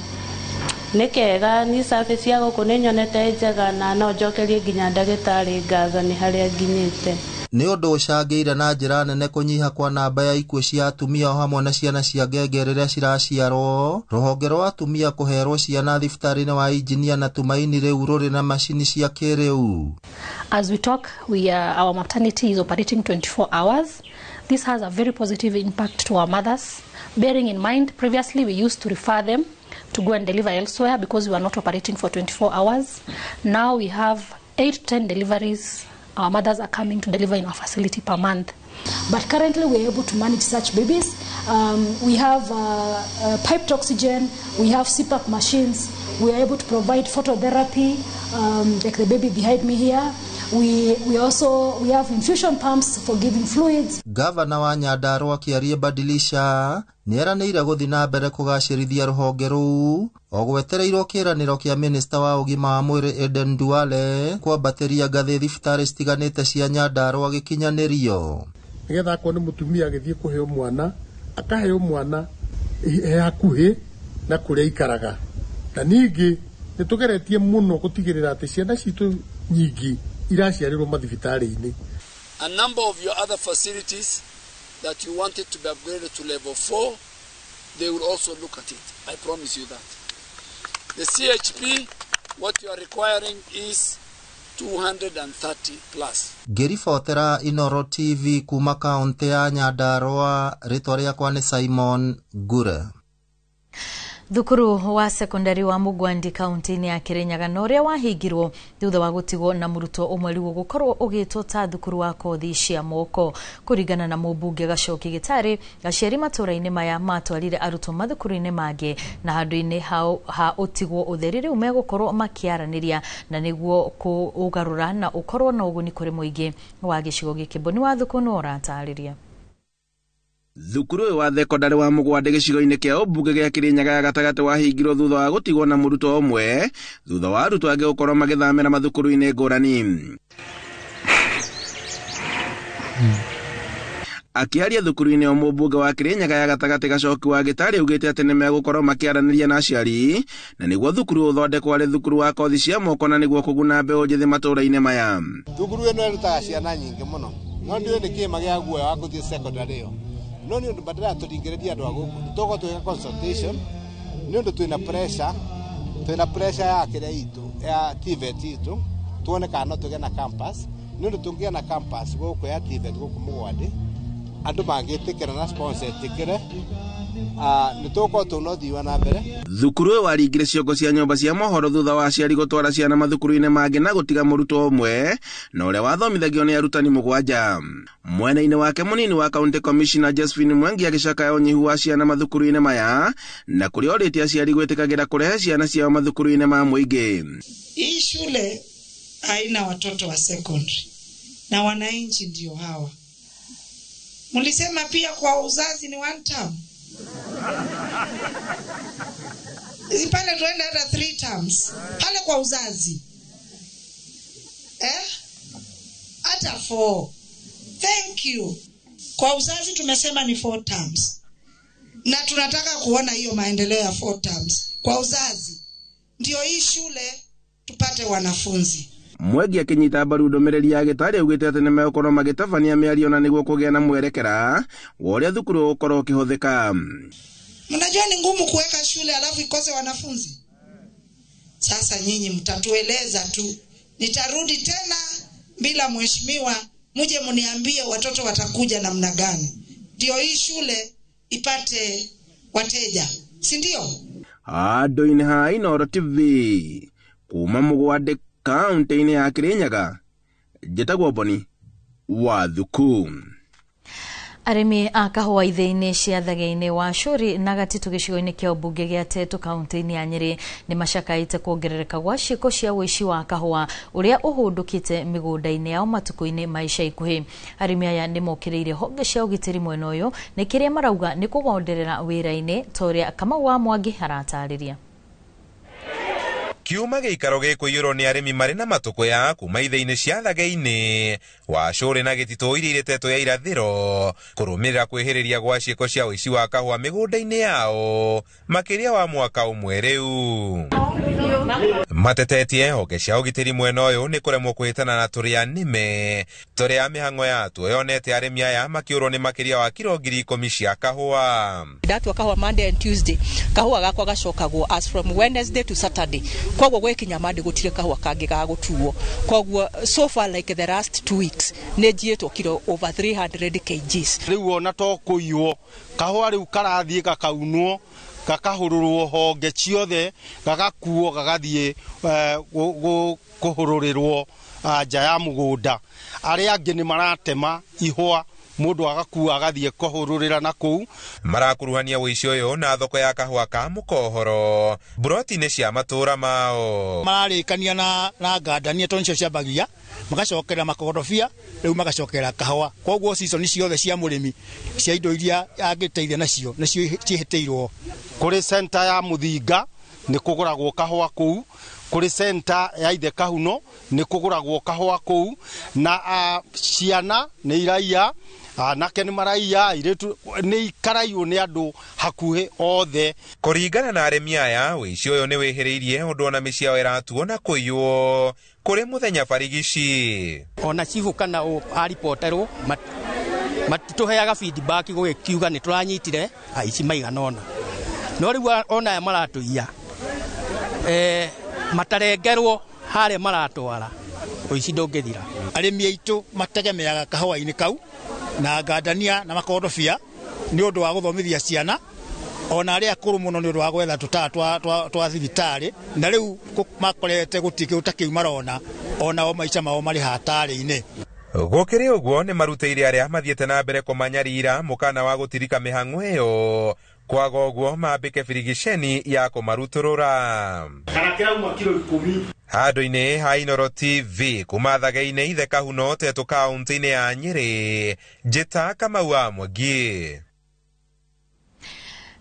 nikega ni surface ya guku ni nyonete njega na no njokerie nginya ndagitari ngatho ni haria nginyite. Ni undu ucangiire na njira nene kunyiha kwa namba ya ikuo cia atumia o hamwe na ciana cia ngenge riria ciraciarwo. Ruhonge rwa atumia kuherwo ciana thibitari-ini wa Injinia na Tumaini riu ruri na macini cia kiriu. As we talk, our maternity is operating 24 hours. This has a very positive impact to our mothers. Bearing in mind, previously we used to refer them to go and deliver elsewhere because we were not operating for 24 hours. Now we have 8 to 10 deliveries. Our mothers are coming to deliver in our facility per month. But currently we're able to manage such babies. We have piped oxygen, we have CPAP machines, we are able to provide phototherapy, like the baby behind me here. We have infusion pumps for giving fluids. Gavana wa Nyandarua Kiarie Badilisha nieranĩire guthi na mbere kugacirithia ruhonge ruu o gwetereirwo kiraniro kia minista wa ugima wa mwiri Eden Duale kwambatiria ngathi thibitari citiganite cia Nyandarua gikinyanirio nigetha ko ni mutumia agithie kuheo mwana akaheo mwana hakuhi na kuria ikaraga na ningi nitugeretie muno gutigirira ati ciana citu nyingi iraciarirwo mathibitari-ini. A number of your other facilities that you wanted to be upgraded to level 4, they will also look at it. I promise you that. The CHP, what you are requiring is 230 plus. Ngiribotera Inoro TV kuma kaunti ya Nyandarua, ritwa riakwa ni Simon Gure. Thukuru wa sekondari wa Mugwandi kaunti-ini ya Kirinyaga na uria wahingirwo thutha wa gutigwo na murutwo umwe riu gukorwo ugitwo ta thukuru wa kothi cia moko. Kuringana na mubunge Gacoki Gitari, aciari matura-ini maya matwarire arutwo mathukuru-ini mangi na handu-ini ha utigwo utheri riu megukorwo makiaraniria na niguo kugarura na ukorwo na uguni kuri muingi wa gicigo giki. Boni wa thukuru no uratariria. Thukuru wa thekondari wa Mugwandi gicigo-ini kia ubunge gia Kirinyaga ya gatagati wahingirwo thutha wa gutigwo na murutwo umwe thutha wa arutwo angi gukorwo magithamira mathukuru-ini ngurani. Akiaria thukuru-ini o mubunge wa Kirinyaga ya gatagati Gacoki wa Gitari ugite ati ni megukorwo makiaraniria na aciari na niguo thukuru uthondekwo ari thukuru wa kothi cia moko na niguo kuguna mbeu njithi matura-ini maya. Thukuru ino irutaga ciana nyingi muno no ndiwe ni kima gia guoya wa guthie secondary iyo no ni undu badala turingiriria andu aguku tuko tuika consultation ni undu twina pressure ya kire itu ya TVET itu tuone kana tuge na campus ni undu tungia na campus guku ya TVET guku Mugwandi andu mangitikira na sponsor tikire nituko tunothiwa na mbere. Thukuru waringire ciongo cia nyomba cia mohoro thutha wa aciari gutwara ciana mathukuru-ini mangi na gutiga murutwo umwe na uria wathomithagio ni arutani 7. Mwena-ini wake munini wa County Commissioner Josephine Mwangi agicakaya unyihu wa ciana mathukuru-ini maya na kuria oritie aciari gwitikagira kurehe ciana ciao mathukuru-ini ma muingi. Hii shule haina watoto wa secondary na wananchi ndio hawa. Mulisema pia kwa uzazi ni 1 term. Pale tuenda hata 3 terms. Pale kwa uzazi. Hata 4. Thank you. Kwa uzazi tumesema ni 4 terms. Na tunataka kuona hiyo maendeleo ya 4 terms. Kwa uzazi. Ndio hii shule tupate wanafunzi. Mwangi akinyita mbaru ndomereri ya Gitari augite ati nimegukorwo magitabania miario na niguo kugia na mwerekera wa uria thukuru ukorwo ukihuthika. Mnajua ni ngumu kuweka shule alafu ikose wanafunzi. Sasa nyinyi mtatueleza tu. Nitarudi tena bila mheshimiwa, muje mniambie watoto watakuja namna gani. Ndio hii shule ipate wateja, si ndio? Andu-ini ha Inooro TV kuma Mugwande kaunti-ini ya Kirinyaga, njĩtagwo Boni wa Thuku. Arimi a kahua ithĩ-inĩ cia thagĩ-inĩ wa Curi na Gatito gĩcigo-inĩ kĩa ũmbunge gĩa Tetu kaunti-inĩ ya Nyeri nĩ macakaĩte kuongerereka gwa ciĩko cia ũici wa kahua ũrĩa ũhũndũkĩte mĩgũnda-inĩ yao matukũ-inĩ ma ica ikuhĩ. Arimi aya nĩ mokĩrĩire honge cia ũgitĩri mwena ũyũ nĩ kĩrĩa marauga nĩ kũgonderera wĩra-inĩ ta ũrĩa Kamau wa Mwangi aratarĩria. Kiuma gĩikaro gĩkũiyũrwo nĩ arĩmi marĩ na matũkũ ya kuma ithĩ-inĩ cia thagĩ-inĩ wa Curi na Gĩtitũ iria irĩ Tetu ya irathĩro kũrũmĩrĩra kwĩhĩrĩria gwa ciĩko cia ũici wa kahũa mĩgũnda-inĩ yao makĩria wa mwaka ũmwe rĩu. Matetetie honge cia ũgitĩri mwena ũyũ nĩ kũremwo kwĩhĩtana na tũrĩa nĩme tũrĩa mĩhang'o yatuo yonete arĩmi aya makĩũrwo nĩ makĩria wa kilo 10,000 cia kahũa. Ndatua kahũa Monday and Tuesday, kahũa gakwa gacokagwo as from Wednesday to Saturday. Koguo gwekinya Monday gutire kahũa kangĩ gagũtuo. Koguo so far like the last 2 weeks nĩ njiĩtwo kilo over 300 kgs. Rĩu ona to kũiywo kahũa rĩu karathiĩ gakaunwo gakahũrũrwo honge ciothe gagakuo gagathiĩ kũhũrũrĩrwo nja ya mũgũnda. Arĩa angĩ nĩ maratema ihũa mundu agakua agathiĩ kũhũrũrĩra na kũu. Marakuruhania ũici ũyũ na thoko ya kahũa ka mũkohoro buroti-inĩ cia matũra mao. Mararĩkania na ngandania to nicio ciambagia magacokera makorobia rĩu magacokera kahũa. Koguo season ciothe cia mũrĩmi cia indo iria angĩteithia nacio nĩcio ciĩhĩtĩirwo. Kũrĩ center ya Mũthinga nĩ kũgũragwo kahũa kũu. Kũrĩ center ya Ithe Kahuno nĩ kũgũragwo kahũa kũu. Na ciana nĩ iraia anake nĩ maraia iretu nĩ ikaraiyo nĩ andũ hakuhĩ othe. Kũringana na arĩmi aya ũici ũyũ nĩ wĩhĩrĩirie ũndũ ona mĩciĩ yao ĩratuo na kũiywo kũrĩ mũthenya barigici. Ona chifu kana aripoterwo matitũheaga feedback gũkiuga nĩ tũranyitire aici maigana ona. No rĩu ona maratũiya matarengerwo harĩa maratwara ũici ndũngĩthira. Arĩmi aitũ mategemeaga kahũa-inĩ kau na ngandania na makorobia nĩ ũndũ wa gũthomithia ciana ona arĩa akũrũ mũno nĩ ũndũ wa gwetha tũtaa twa thibitarĩ na rĩu makorete gũtakĩu marona ona o maica mao marĩ hatarĩ-inĩ. Gũkĩrĩ ũguo nĩ marutĩire arĩa mathiĩte na mbere kũmanyarira mũkana wa gũtirika mĩhang'o ĩyo kwaga ũguo mambĩke birigiceni ya kũmarutũrũra. Handũ-inĩ ha Inooro TV kuma thagĩ-inĩ Ithe Kahuno Tetu kaunti-inĩ ya Nyeri, njĩta Kamau wa Mwangi.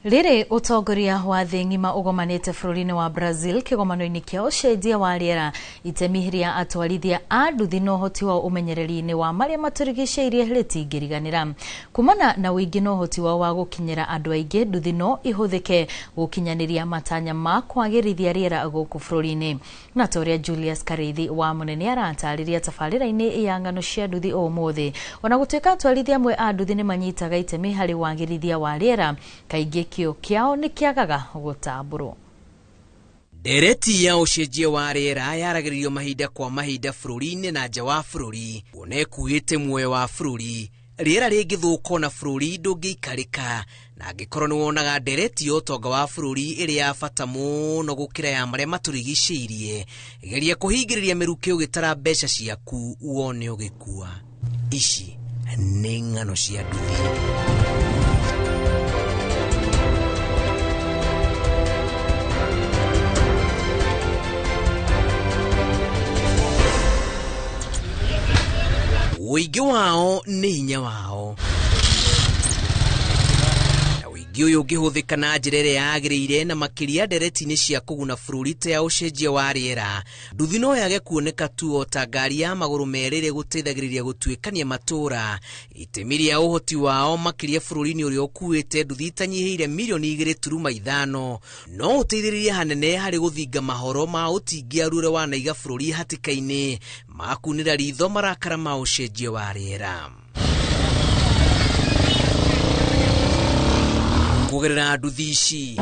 Rĩrĩ ũtongoria wa thĩ ng'ima ũgomanĩte bũrũri-inĩ wa Brazil kĩgomano-inĩ kĩa ũcenjia wa rĩera itemi rĩa atwarithia a nduthi na ũhoti wa ũmenyereri-inĩ wa marĩa matũrigicĩirie rĩtingĩriganĩra. Kumana na ũingĩ na ũhoti wao wa gũkinyĩra andũ aingĩ, nduthi no ihũthĩke gũkinyanĩria matanya ma kwagĩrithia rĩera gũkũ bũrũri-inĩ. Na ta ũrĩa Julius Kareithi wa Mũnene aratarĩria tabarĩra-inĩ ya ng'ano cia nduthi ũmũthĩ. Ona gũtuĩka atwarithia amwe a nduthi nĩ manyitaga itemi harĩ wagĩrithia wa rĩera, kaingĩ kĩo kĩao nĩ kĩagaga gũtambũrwo. Ndereti ya ũcenjia wa rĩera yaragĩrĩrio mahinda kwa mahinda bũrũri-inĩ na nja wa bũrũri, wona ĩkuĩte muoyo wa bũrũri riera ringithuka na bururi ndungiikarika na angikorwo ni wonaga ndereti ya utonga wa bururi iri ya bata muno gukira ya maria maturigicĩirie geria kuhingĩrĩria mĩrukĩ ũgĩtara mbeca ciaku wone ũgĩkua. Ici nĩ ng'ano cia nduthi. Wĩingĩ wao nĩ hinya wao. Wĩingĩ ũyũ ũngĩhũthĩka na njĩra ĩrĩa yagĩrĩire na makĩria ndereti-inĩ cia kũguna bũrũri ta ya ũcenjia wa rĩera, nduthi no yage kuoneka tu o ta ngari ya magũrũ merĩ ĩrĩa gũteithagĩrĩria gũtuĩkania matũũra. Itemi rĩa ũhoti wao makĩria bũrũri-inĩ ũrĩa ũkuĩte nduthi itanyihĩire milioni 2.5 no ũteithĩrĩrie hanene harĩ gũthinga mahoro ma ũtingia rũre wa naiga bũrũri hatĩka-inĩ ma kunĩra ritho marakara ma ũcenjia wa rĩera. Kugerera nduthi ici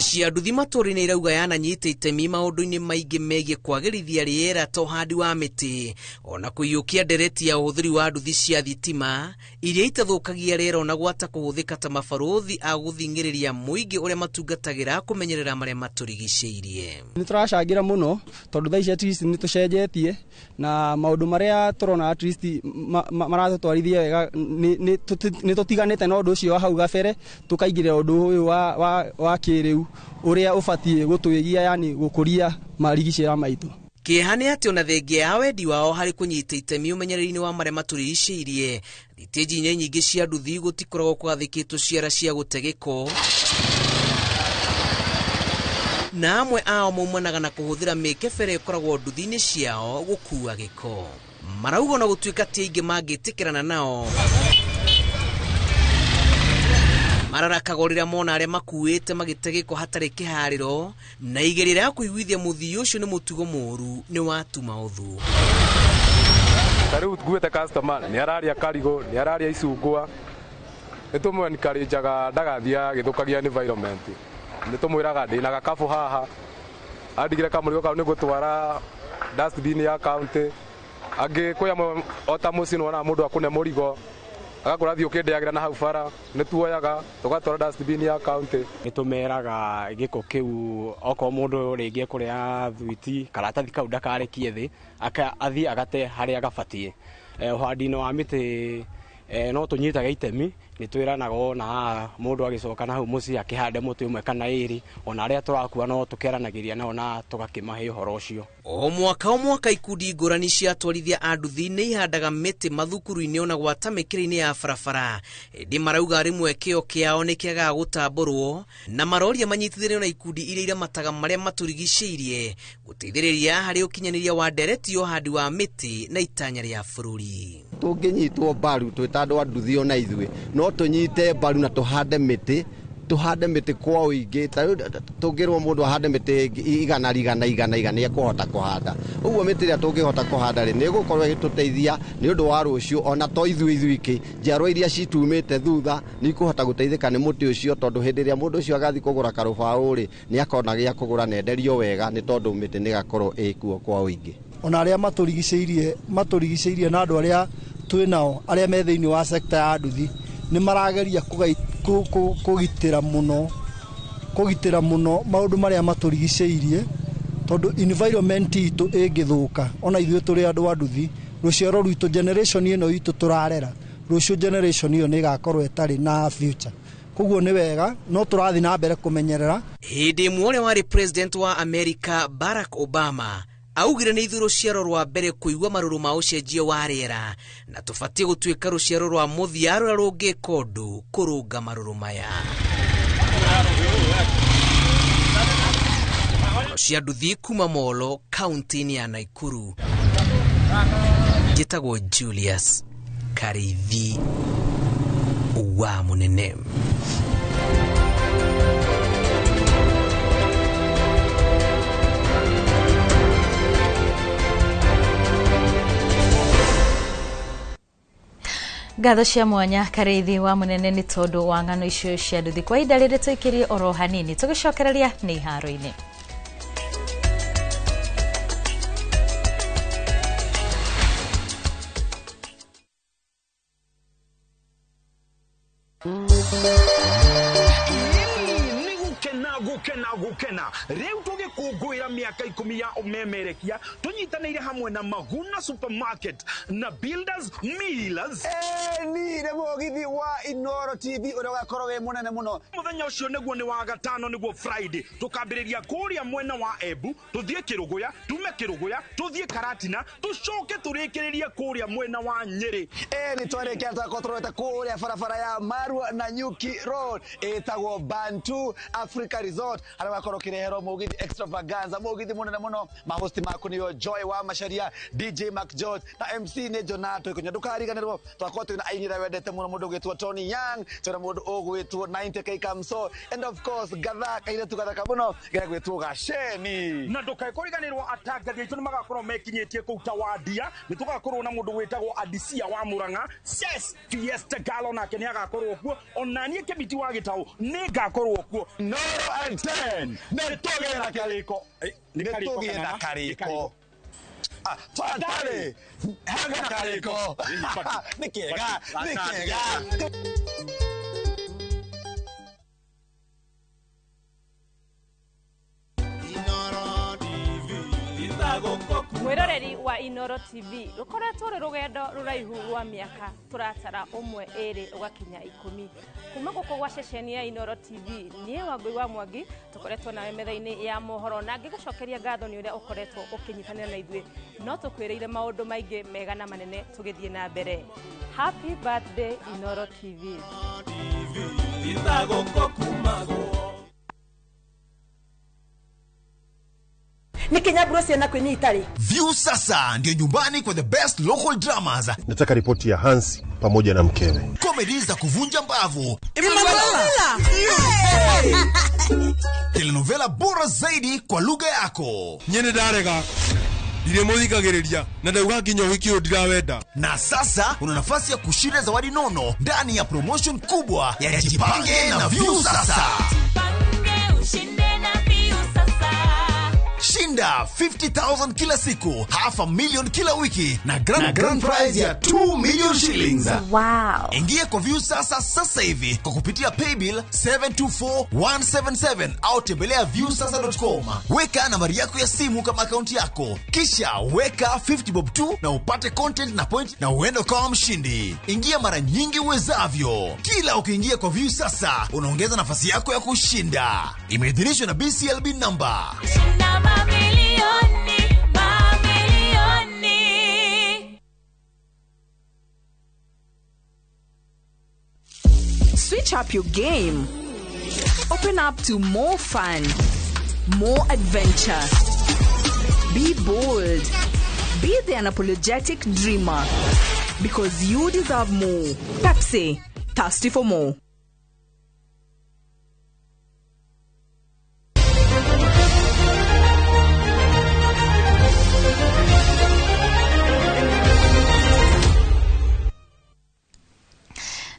cia nduthi matũũra-inĩ irauga yananyita itemi maũndũ-inĩ maingĩ megiĩ kwagĩrithia rĩera ta ũhandi wa mĩtĩ ona kũiyũkia ndereti ya ũhũthĩri wa nduthi cia thitima iria itathũkagia rĩera ona gwata kũhũthĩka ta mabarũthi a gũthingĩrĩria mũingĩ ũrĩa matungatagĩra kũmenyerera marĩa matũrigicĩirie. Nĩ tũracangĩra mũno tondũ thaa ici at least nĩ tũcenjetie na maũndũ marĩa tũrona at least maratũtwarithia wega nĩ tũtiganĩte na ũndũ ũcio wa hau gabere tũkaingĩrĩra ũndũ ũyũ wa kĩrĩu uria ubatie gutwigia yani gukuria marigicira maitu. Kĩeha nĩ atĩ ona thengia ya wendi wao harĩ kũnyita itemi ũmenyereri-inĩ wa marĩa matũrigicĩirie thitĩnji nyingĩ cia nduthi gũtikoragwo kwathĩkĩtwo ciara cia gũtegeko na amwe ao maumanaga na kũhũthĩra mĩkebere ĩkoragwo nduthi-inĩ ciao gũkua gĩko. Marauga na gũtuĩka ti aingĩ mangĩtĩkĩrana nao mararakagorĩra mona arĩa makuĩte magĩtegeko hatarĩ kĩharĩro na igerera ya kũiguithia mũthii ũcio nĩ mũtugo mũru nĩ watuma ũthũ. Tarĩu nguĩte customer nĩ araria karigo nĩ araria icungwa nĩ tũmwenikarinjaga ndagathiĩ gĩthũkagia environment nĩ tũmwĩraga ndĩna gakabu haha andigire kamũrigo kau nĩ gũtwara dustbin ya county angĩ kwĩ amwe ota mũciĩ nĩ wonaga mũndũ akũne mũrigo agakora thiĩ ũkĩndeagĩra na hau bara nĩ tuoyaga tũgatwara dustbin ya county. Nĩ tũmeraga gĩko kĩu okorwo mũndũ rĩngĩ kũrĩa thwiti karatathi kau ndakarekie thĩ athiĩ agate harĩa gabatie. Ũhandi-inĩ wa mĩtĩ no tũnyitaga itemi nĩ twĩranaga na mũndũ agĩcoka na hau mũciĩ akĩhande mũtĩ ũmwe kana ĩrĩ ona arĩa tũrakua no tũkĩaranagĩria nao na tũgakĩmahe ũhoro ũcio. O mwaka ikundi ngũrani cia atwarithia a nduthi nĩ ihandaga mĩtĩ mathukuru-inĩ ona gwata mĩkĩra-inĩ ya barabara. Ĩndĩ marauga rĩmwe kĩo kĩao nĩ kĩagaga gũtambũrwo na maroria manyitithanĩtio na ikundi iria iramataga marĩa matũrigicĩirie gũteithĩrĩria harĩ ũkinyanĩria wa ndereti ya ũhandi wa mĩtĩ na itanya rĩa bũrũri. Tũngĩnyitwo mbaru twĩ ta andũ a nduthi ona ithuĩ no tũnyite mbaru na tũhande mĩtĩ kwa ũingĩ. Tũngĩrwo mũndũ ahande mĩtĩ igana ekũhota kũhanda. Ũguo mĩtĩ ĩrĩa tũngĩhota kũhanda nĩ ĩgũkorwo ĩgĩtũteithia nĩ ũndũ wa rũciũ ona to ithuĩ iki njiarwa iria citumĩte thutha nĩ ikũhota gũteithĩka nĩ mũtĩ ũcio tondũ hĩndĩ ĩrĩa mũndũ ũcio agathiĩ kũgũra karũbaũ nĩ akona gĩa kũgũra na enderio wega nĩ tondũ mĩtĩ nĩ gakorwo ĩkuo kwa ũingĩ. Ona arĩa matũrigicĩirie na andũ arĩa twĩ nao arĩa me thĩinĩ wa sekta ya nduthi nĩ marageria kũgitĩra mũno maũndũ marĩa matũrigicĩirie tondũ environment itũ ĩngĩthũka ona ithuĩ tũrĩ andũ a nduthi rũciaro rwitũ generation ĩno itũ tũrarera rũciũ generation ĩyo nĩ ĩgakorwo ĩtarĩ na future. Koguo nĩ wega no tũrathiĩ na mbere kũmenyerera. Hĩndĩ ĩmwe ũrĩa warĩ president wa America Barack Obama augire nĩ ithuĩ rũciaro rwa mbere kũigua marũrũ ma ũcenjia wa rĩera na tũbatiĩ gũtuĩka rũciaro rwa mũthia rũrĩa rũngĩka ũndũ kũrũnga marũrũ maya. Cia nduthi kuma Molo kaunti-inĩ ya Naikuru. Njĩtagwo Julius Karithi wa Munene. Ngatho cia mwanya Karithi wa Munene nĩ tondũ wa ng'ano icio cia nduthi. Kwa ihinda rĩrĩ tũikĩrie oro hanini tũgĩcokereria nĩ iharo-inĩ. gukena riu tugikungwira miaka 10 ya umemerekia tunyitanire hamwe na Maguna Supermarket na Builders Millers ni re mogithi wa Inoro TV uri gakorwo we munene muno muthenya ucio niguo ni wa gatano niguo Friday tukambiriria kuria mwena wa Embu tuthie Kiruguya tume Kiruguya tuthie Karatina tucoke turikiriria kuria mwena wa Nyeri ni twarekia twakotoreta kuria farafara ya Marua na Nyuki Road etagwo Bantu Africa Resort ara gakorwo kirehero mugithi extravaganza mugithi munene muno mahosti maku niyo Joy wa Masharia DJ Mac George na MC ne Jonato ikunye ndukariganirwo twakorwo twina ainira wendete muno mundu gwitwo Tony Young twina mundu ogwitwo 90k Kamso and of course gathaka ile tugathaka muno gwitwo Gasheni na ndukariganirwo atangathia itu nimagakorwo mekinyetie ku Tawadia nitugakorwo na mundu gwitagwo Adisia wa Muranga Ses Fiesta Galo na kenya agakorwo kuo onanie kemiti wa Gitau ni gakorwo kuo Noro and 10 netogera kariko netogera kariko Fatale haga kariko nikega Mwiroreri wa Inoro TV rukoretwo rugendo ruraihu rwa miaka turatara umwe eri ugakinya 10 kuma guko gwa ceceni ya Inoro TV nie Wangui wa Mwangi tukoretwo na metha-ini ya mohoro na ngigucokeria ngatho ni uria ukoretwo ukinyitanira na ithwe no tukwireire maundu maingi mega na manene tugithie na mbere. Happy birthday Inoro TV. Nikenya Bruce na kwenye Itali. View sasa ndio nyumbani kwa the best local dramas. Nataka ripoti ya Hansi pamoja na mkewe. Comedy za kuvunja mbavu. Telenovela bora zaidi kwa lugha yako. Nyene darega. Dire muthikagiriria na ndauga nginya wiki ndirawenda. Na sasa una nafasi ya kushinda zawadi nono ndani ya promotion kubwa ya Jipange na View sasa. Shinda 50,000 kila siku, $500,000 kila wiki na grand prize ya 2 million shillings. Wow. Ingia kwa View sasa hivi kwa kupitia paybill 724177 au tembelea viewsasa.com. Weka nambari yako ya simu kama akaunti yako. Kisha weka 50 bob tu na upate content na point na uende kama mshindi. Ingia mara nyingi uwezavyo. Kila ukiingia kwa View sasa unaongeza nafasi yako ya kushinda. Imeidhinishwa na BCLB number. Switch up your game. Open up to more fun, more adventure. Be bold. Be the unapologetic dreamer. Because you deserve more. Pepsi, thirsty for more.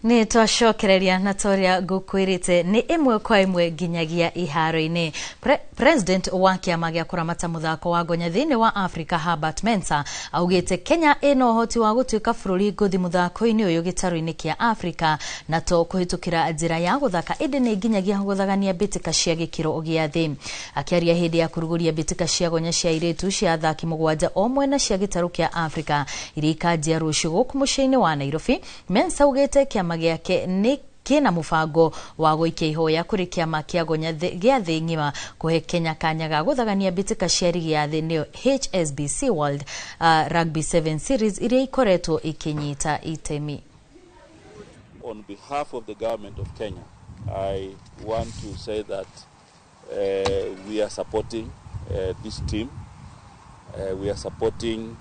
Ni twacokereria na toria ngukwirite ni imwe kwa imwe nginyagia iharo-ini. President wa kiama gia kuramata muthako wa ngonya thiini wa Africa Herbert Mensah augite Kenya ina uhoti wa gutuika bururi nguthi muthako-ini uyu gitaro-ini kia Africa na to kuhitukira njira ya guthaka indi ni nginyagia guthagania bitika cia gikiro gia thi. Akiaria hindi ya kuruguria bitika cia ngonya cia iritu cia athaki mugwanja o mwena cia gitaro kia Africa irikanjia rucio guku muciini wa Nairobi, Mensah augite kiama giake ni kina mufango wa guikia ihoya kuri kiama kia ngonya gia thi ngima kuhe Kenya kanya ga guthagania bitika cia rigi ya thi ni HSBC World Rugby 7 Series iria ikoretwo ikinyita itemi. On behalf of the government of Kenya, I want to say that we are supporting this team. We are supporting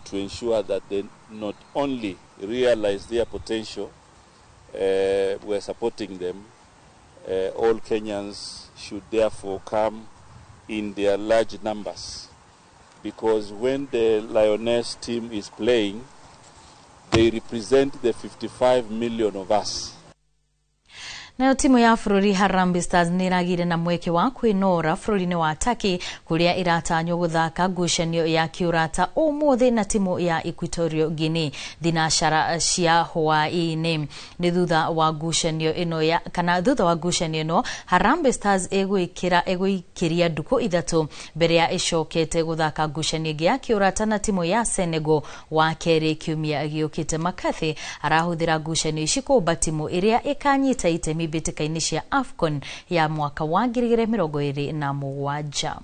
to ensure that they not only realize their potential, we are supporting them. All Kenyans should therefore come in their large numbers, because when the Lioness team is playing, they represent the 55 million of us. Nayo timu ya bũrũri Harambee Stars nĩragire na mweke wa kwĩnora bũrũri-inĩ wa Turkey kũrĩa iratanywo gũthaka ngucanio ya kĩũrata ũmũthĩ na timu ya Equatorial Guinea thinacara cia hwaĩ-inĩ. Nĩ thutha wa ngucanio ĩno Harambee Stars ĩgũikĩria ndukũ ithatũ mbere ya ĩcokete gũthaka ngucanio ya kĩũrata na timu ya Senegal wa kerĩ kiumia gĩũkĩte. McCarthy arahũthĩra ngucanio ici kũmba timu ĩrĩa ĩkanyita itemi mbĩtĩka-inĩ cia AFCON ya mwaka wa 2027.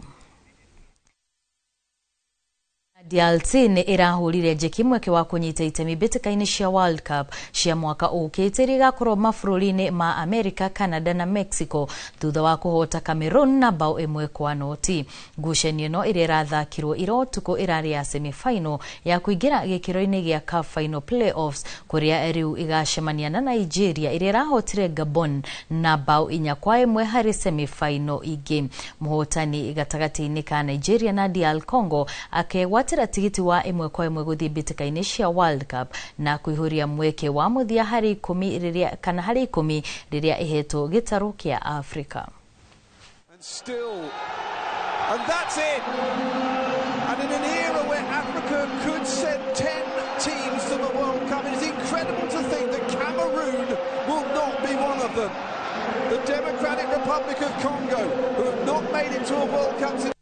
DRC nĩ ĩrahũrire njeki mweke wa kũnyita itemi mbĩtĩka-inĩ cia World Cup cia mwaka ũkĩte igakorwo mabũrũri-inĩ ma America, Canada na Mexico thutha wa kũhota Cameroon na bao 1-0. Ngucanio ĩno ĩrĩa ĩrathakirwo ira ũtukũ ĩrarĩ ya semi-final ya kũingĩra gĩkĩro-inĩ gĩa Cup Final Playoffs kũrĩa rĩu igacemania na Nigeria ĩrĩa ĩrahotire Gabon na bao 4-1 harĩ semi-final ingĩ. Mũhotani gatagatĩ-inĩ ka Nigeria na DR Congo akegwatĩra tigiti wa 1-1 gũthiĩ mbĩtĩka-inĩ cia World Cup na kũihũria mweke wa mũthia harĩ 10 rĩrĩa ihetwo gĩtarũ kĩa Africa. And that's it. And in an era where Africa could send 10 teams to the World Cup, it is incredible to think that Cameroon will not be one of them. The Democratic Republic of Congo, who have not made it to a World Cup since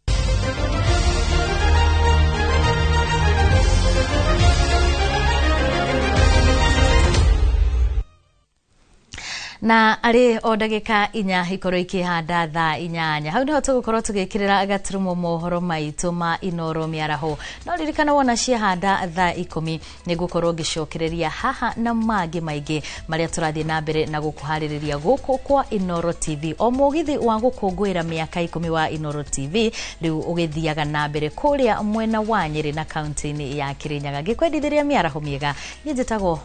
na arĩ o ndagĩka 4 ikorwo ikĩhanda thaa 8 hau niho tũgũkorwo tũgĩkĩrĩra gaturumo mohoro maitũ ma Inoro mĩaraho. No ririkana wona ciahanda thaa 10 nĩngũkorwo ngĩcokereria haha na mangĩ maingĩ marĩa tũrathiĩ na mbere na gũkũharĩrĩria gũkũ kwa Inoro TV. O mũgithi wa gũkũngũĩra mĩaka 10 wa Inoro TV rĩu ũgĩthiaga na mbere kũrĩa mwena wa Nyeri na kaunti-inĩ ya Kirinyaga. Ngĩkwendithĩria mĩaraho mĩega. Niĩ njĩtagwo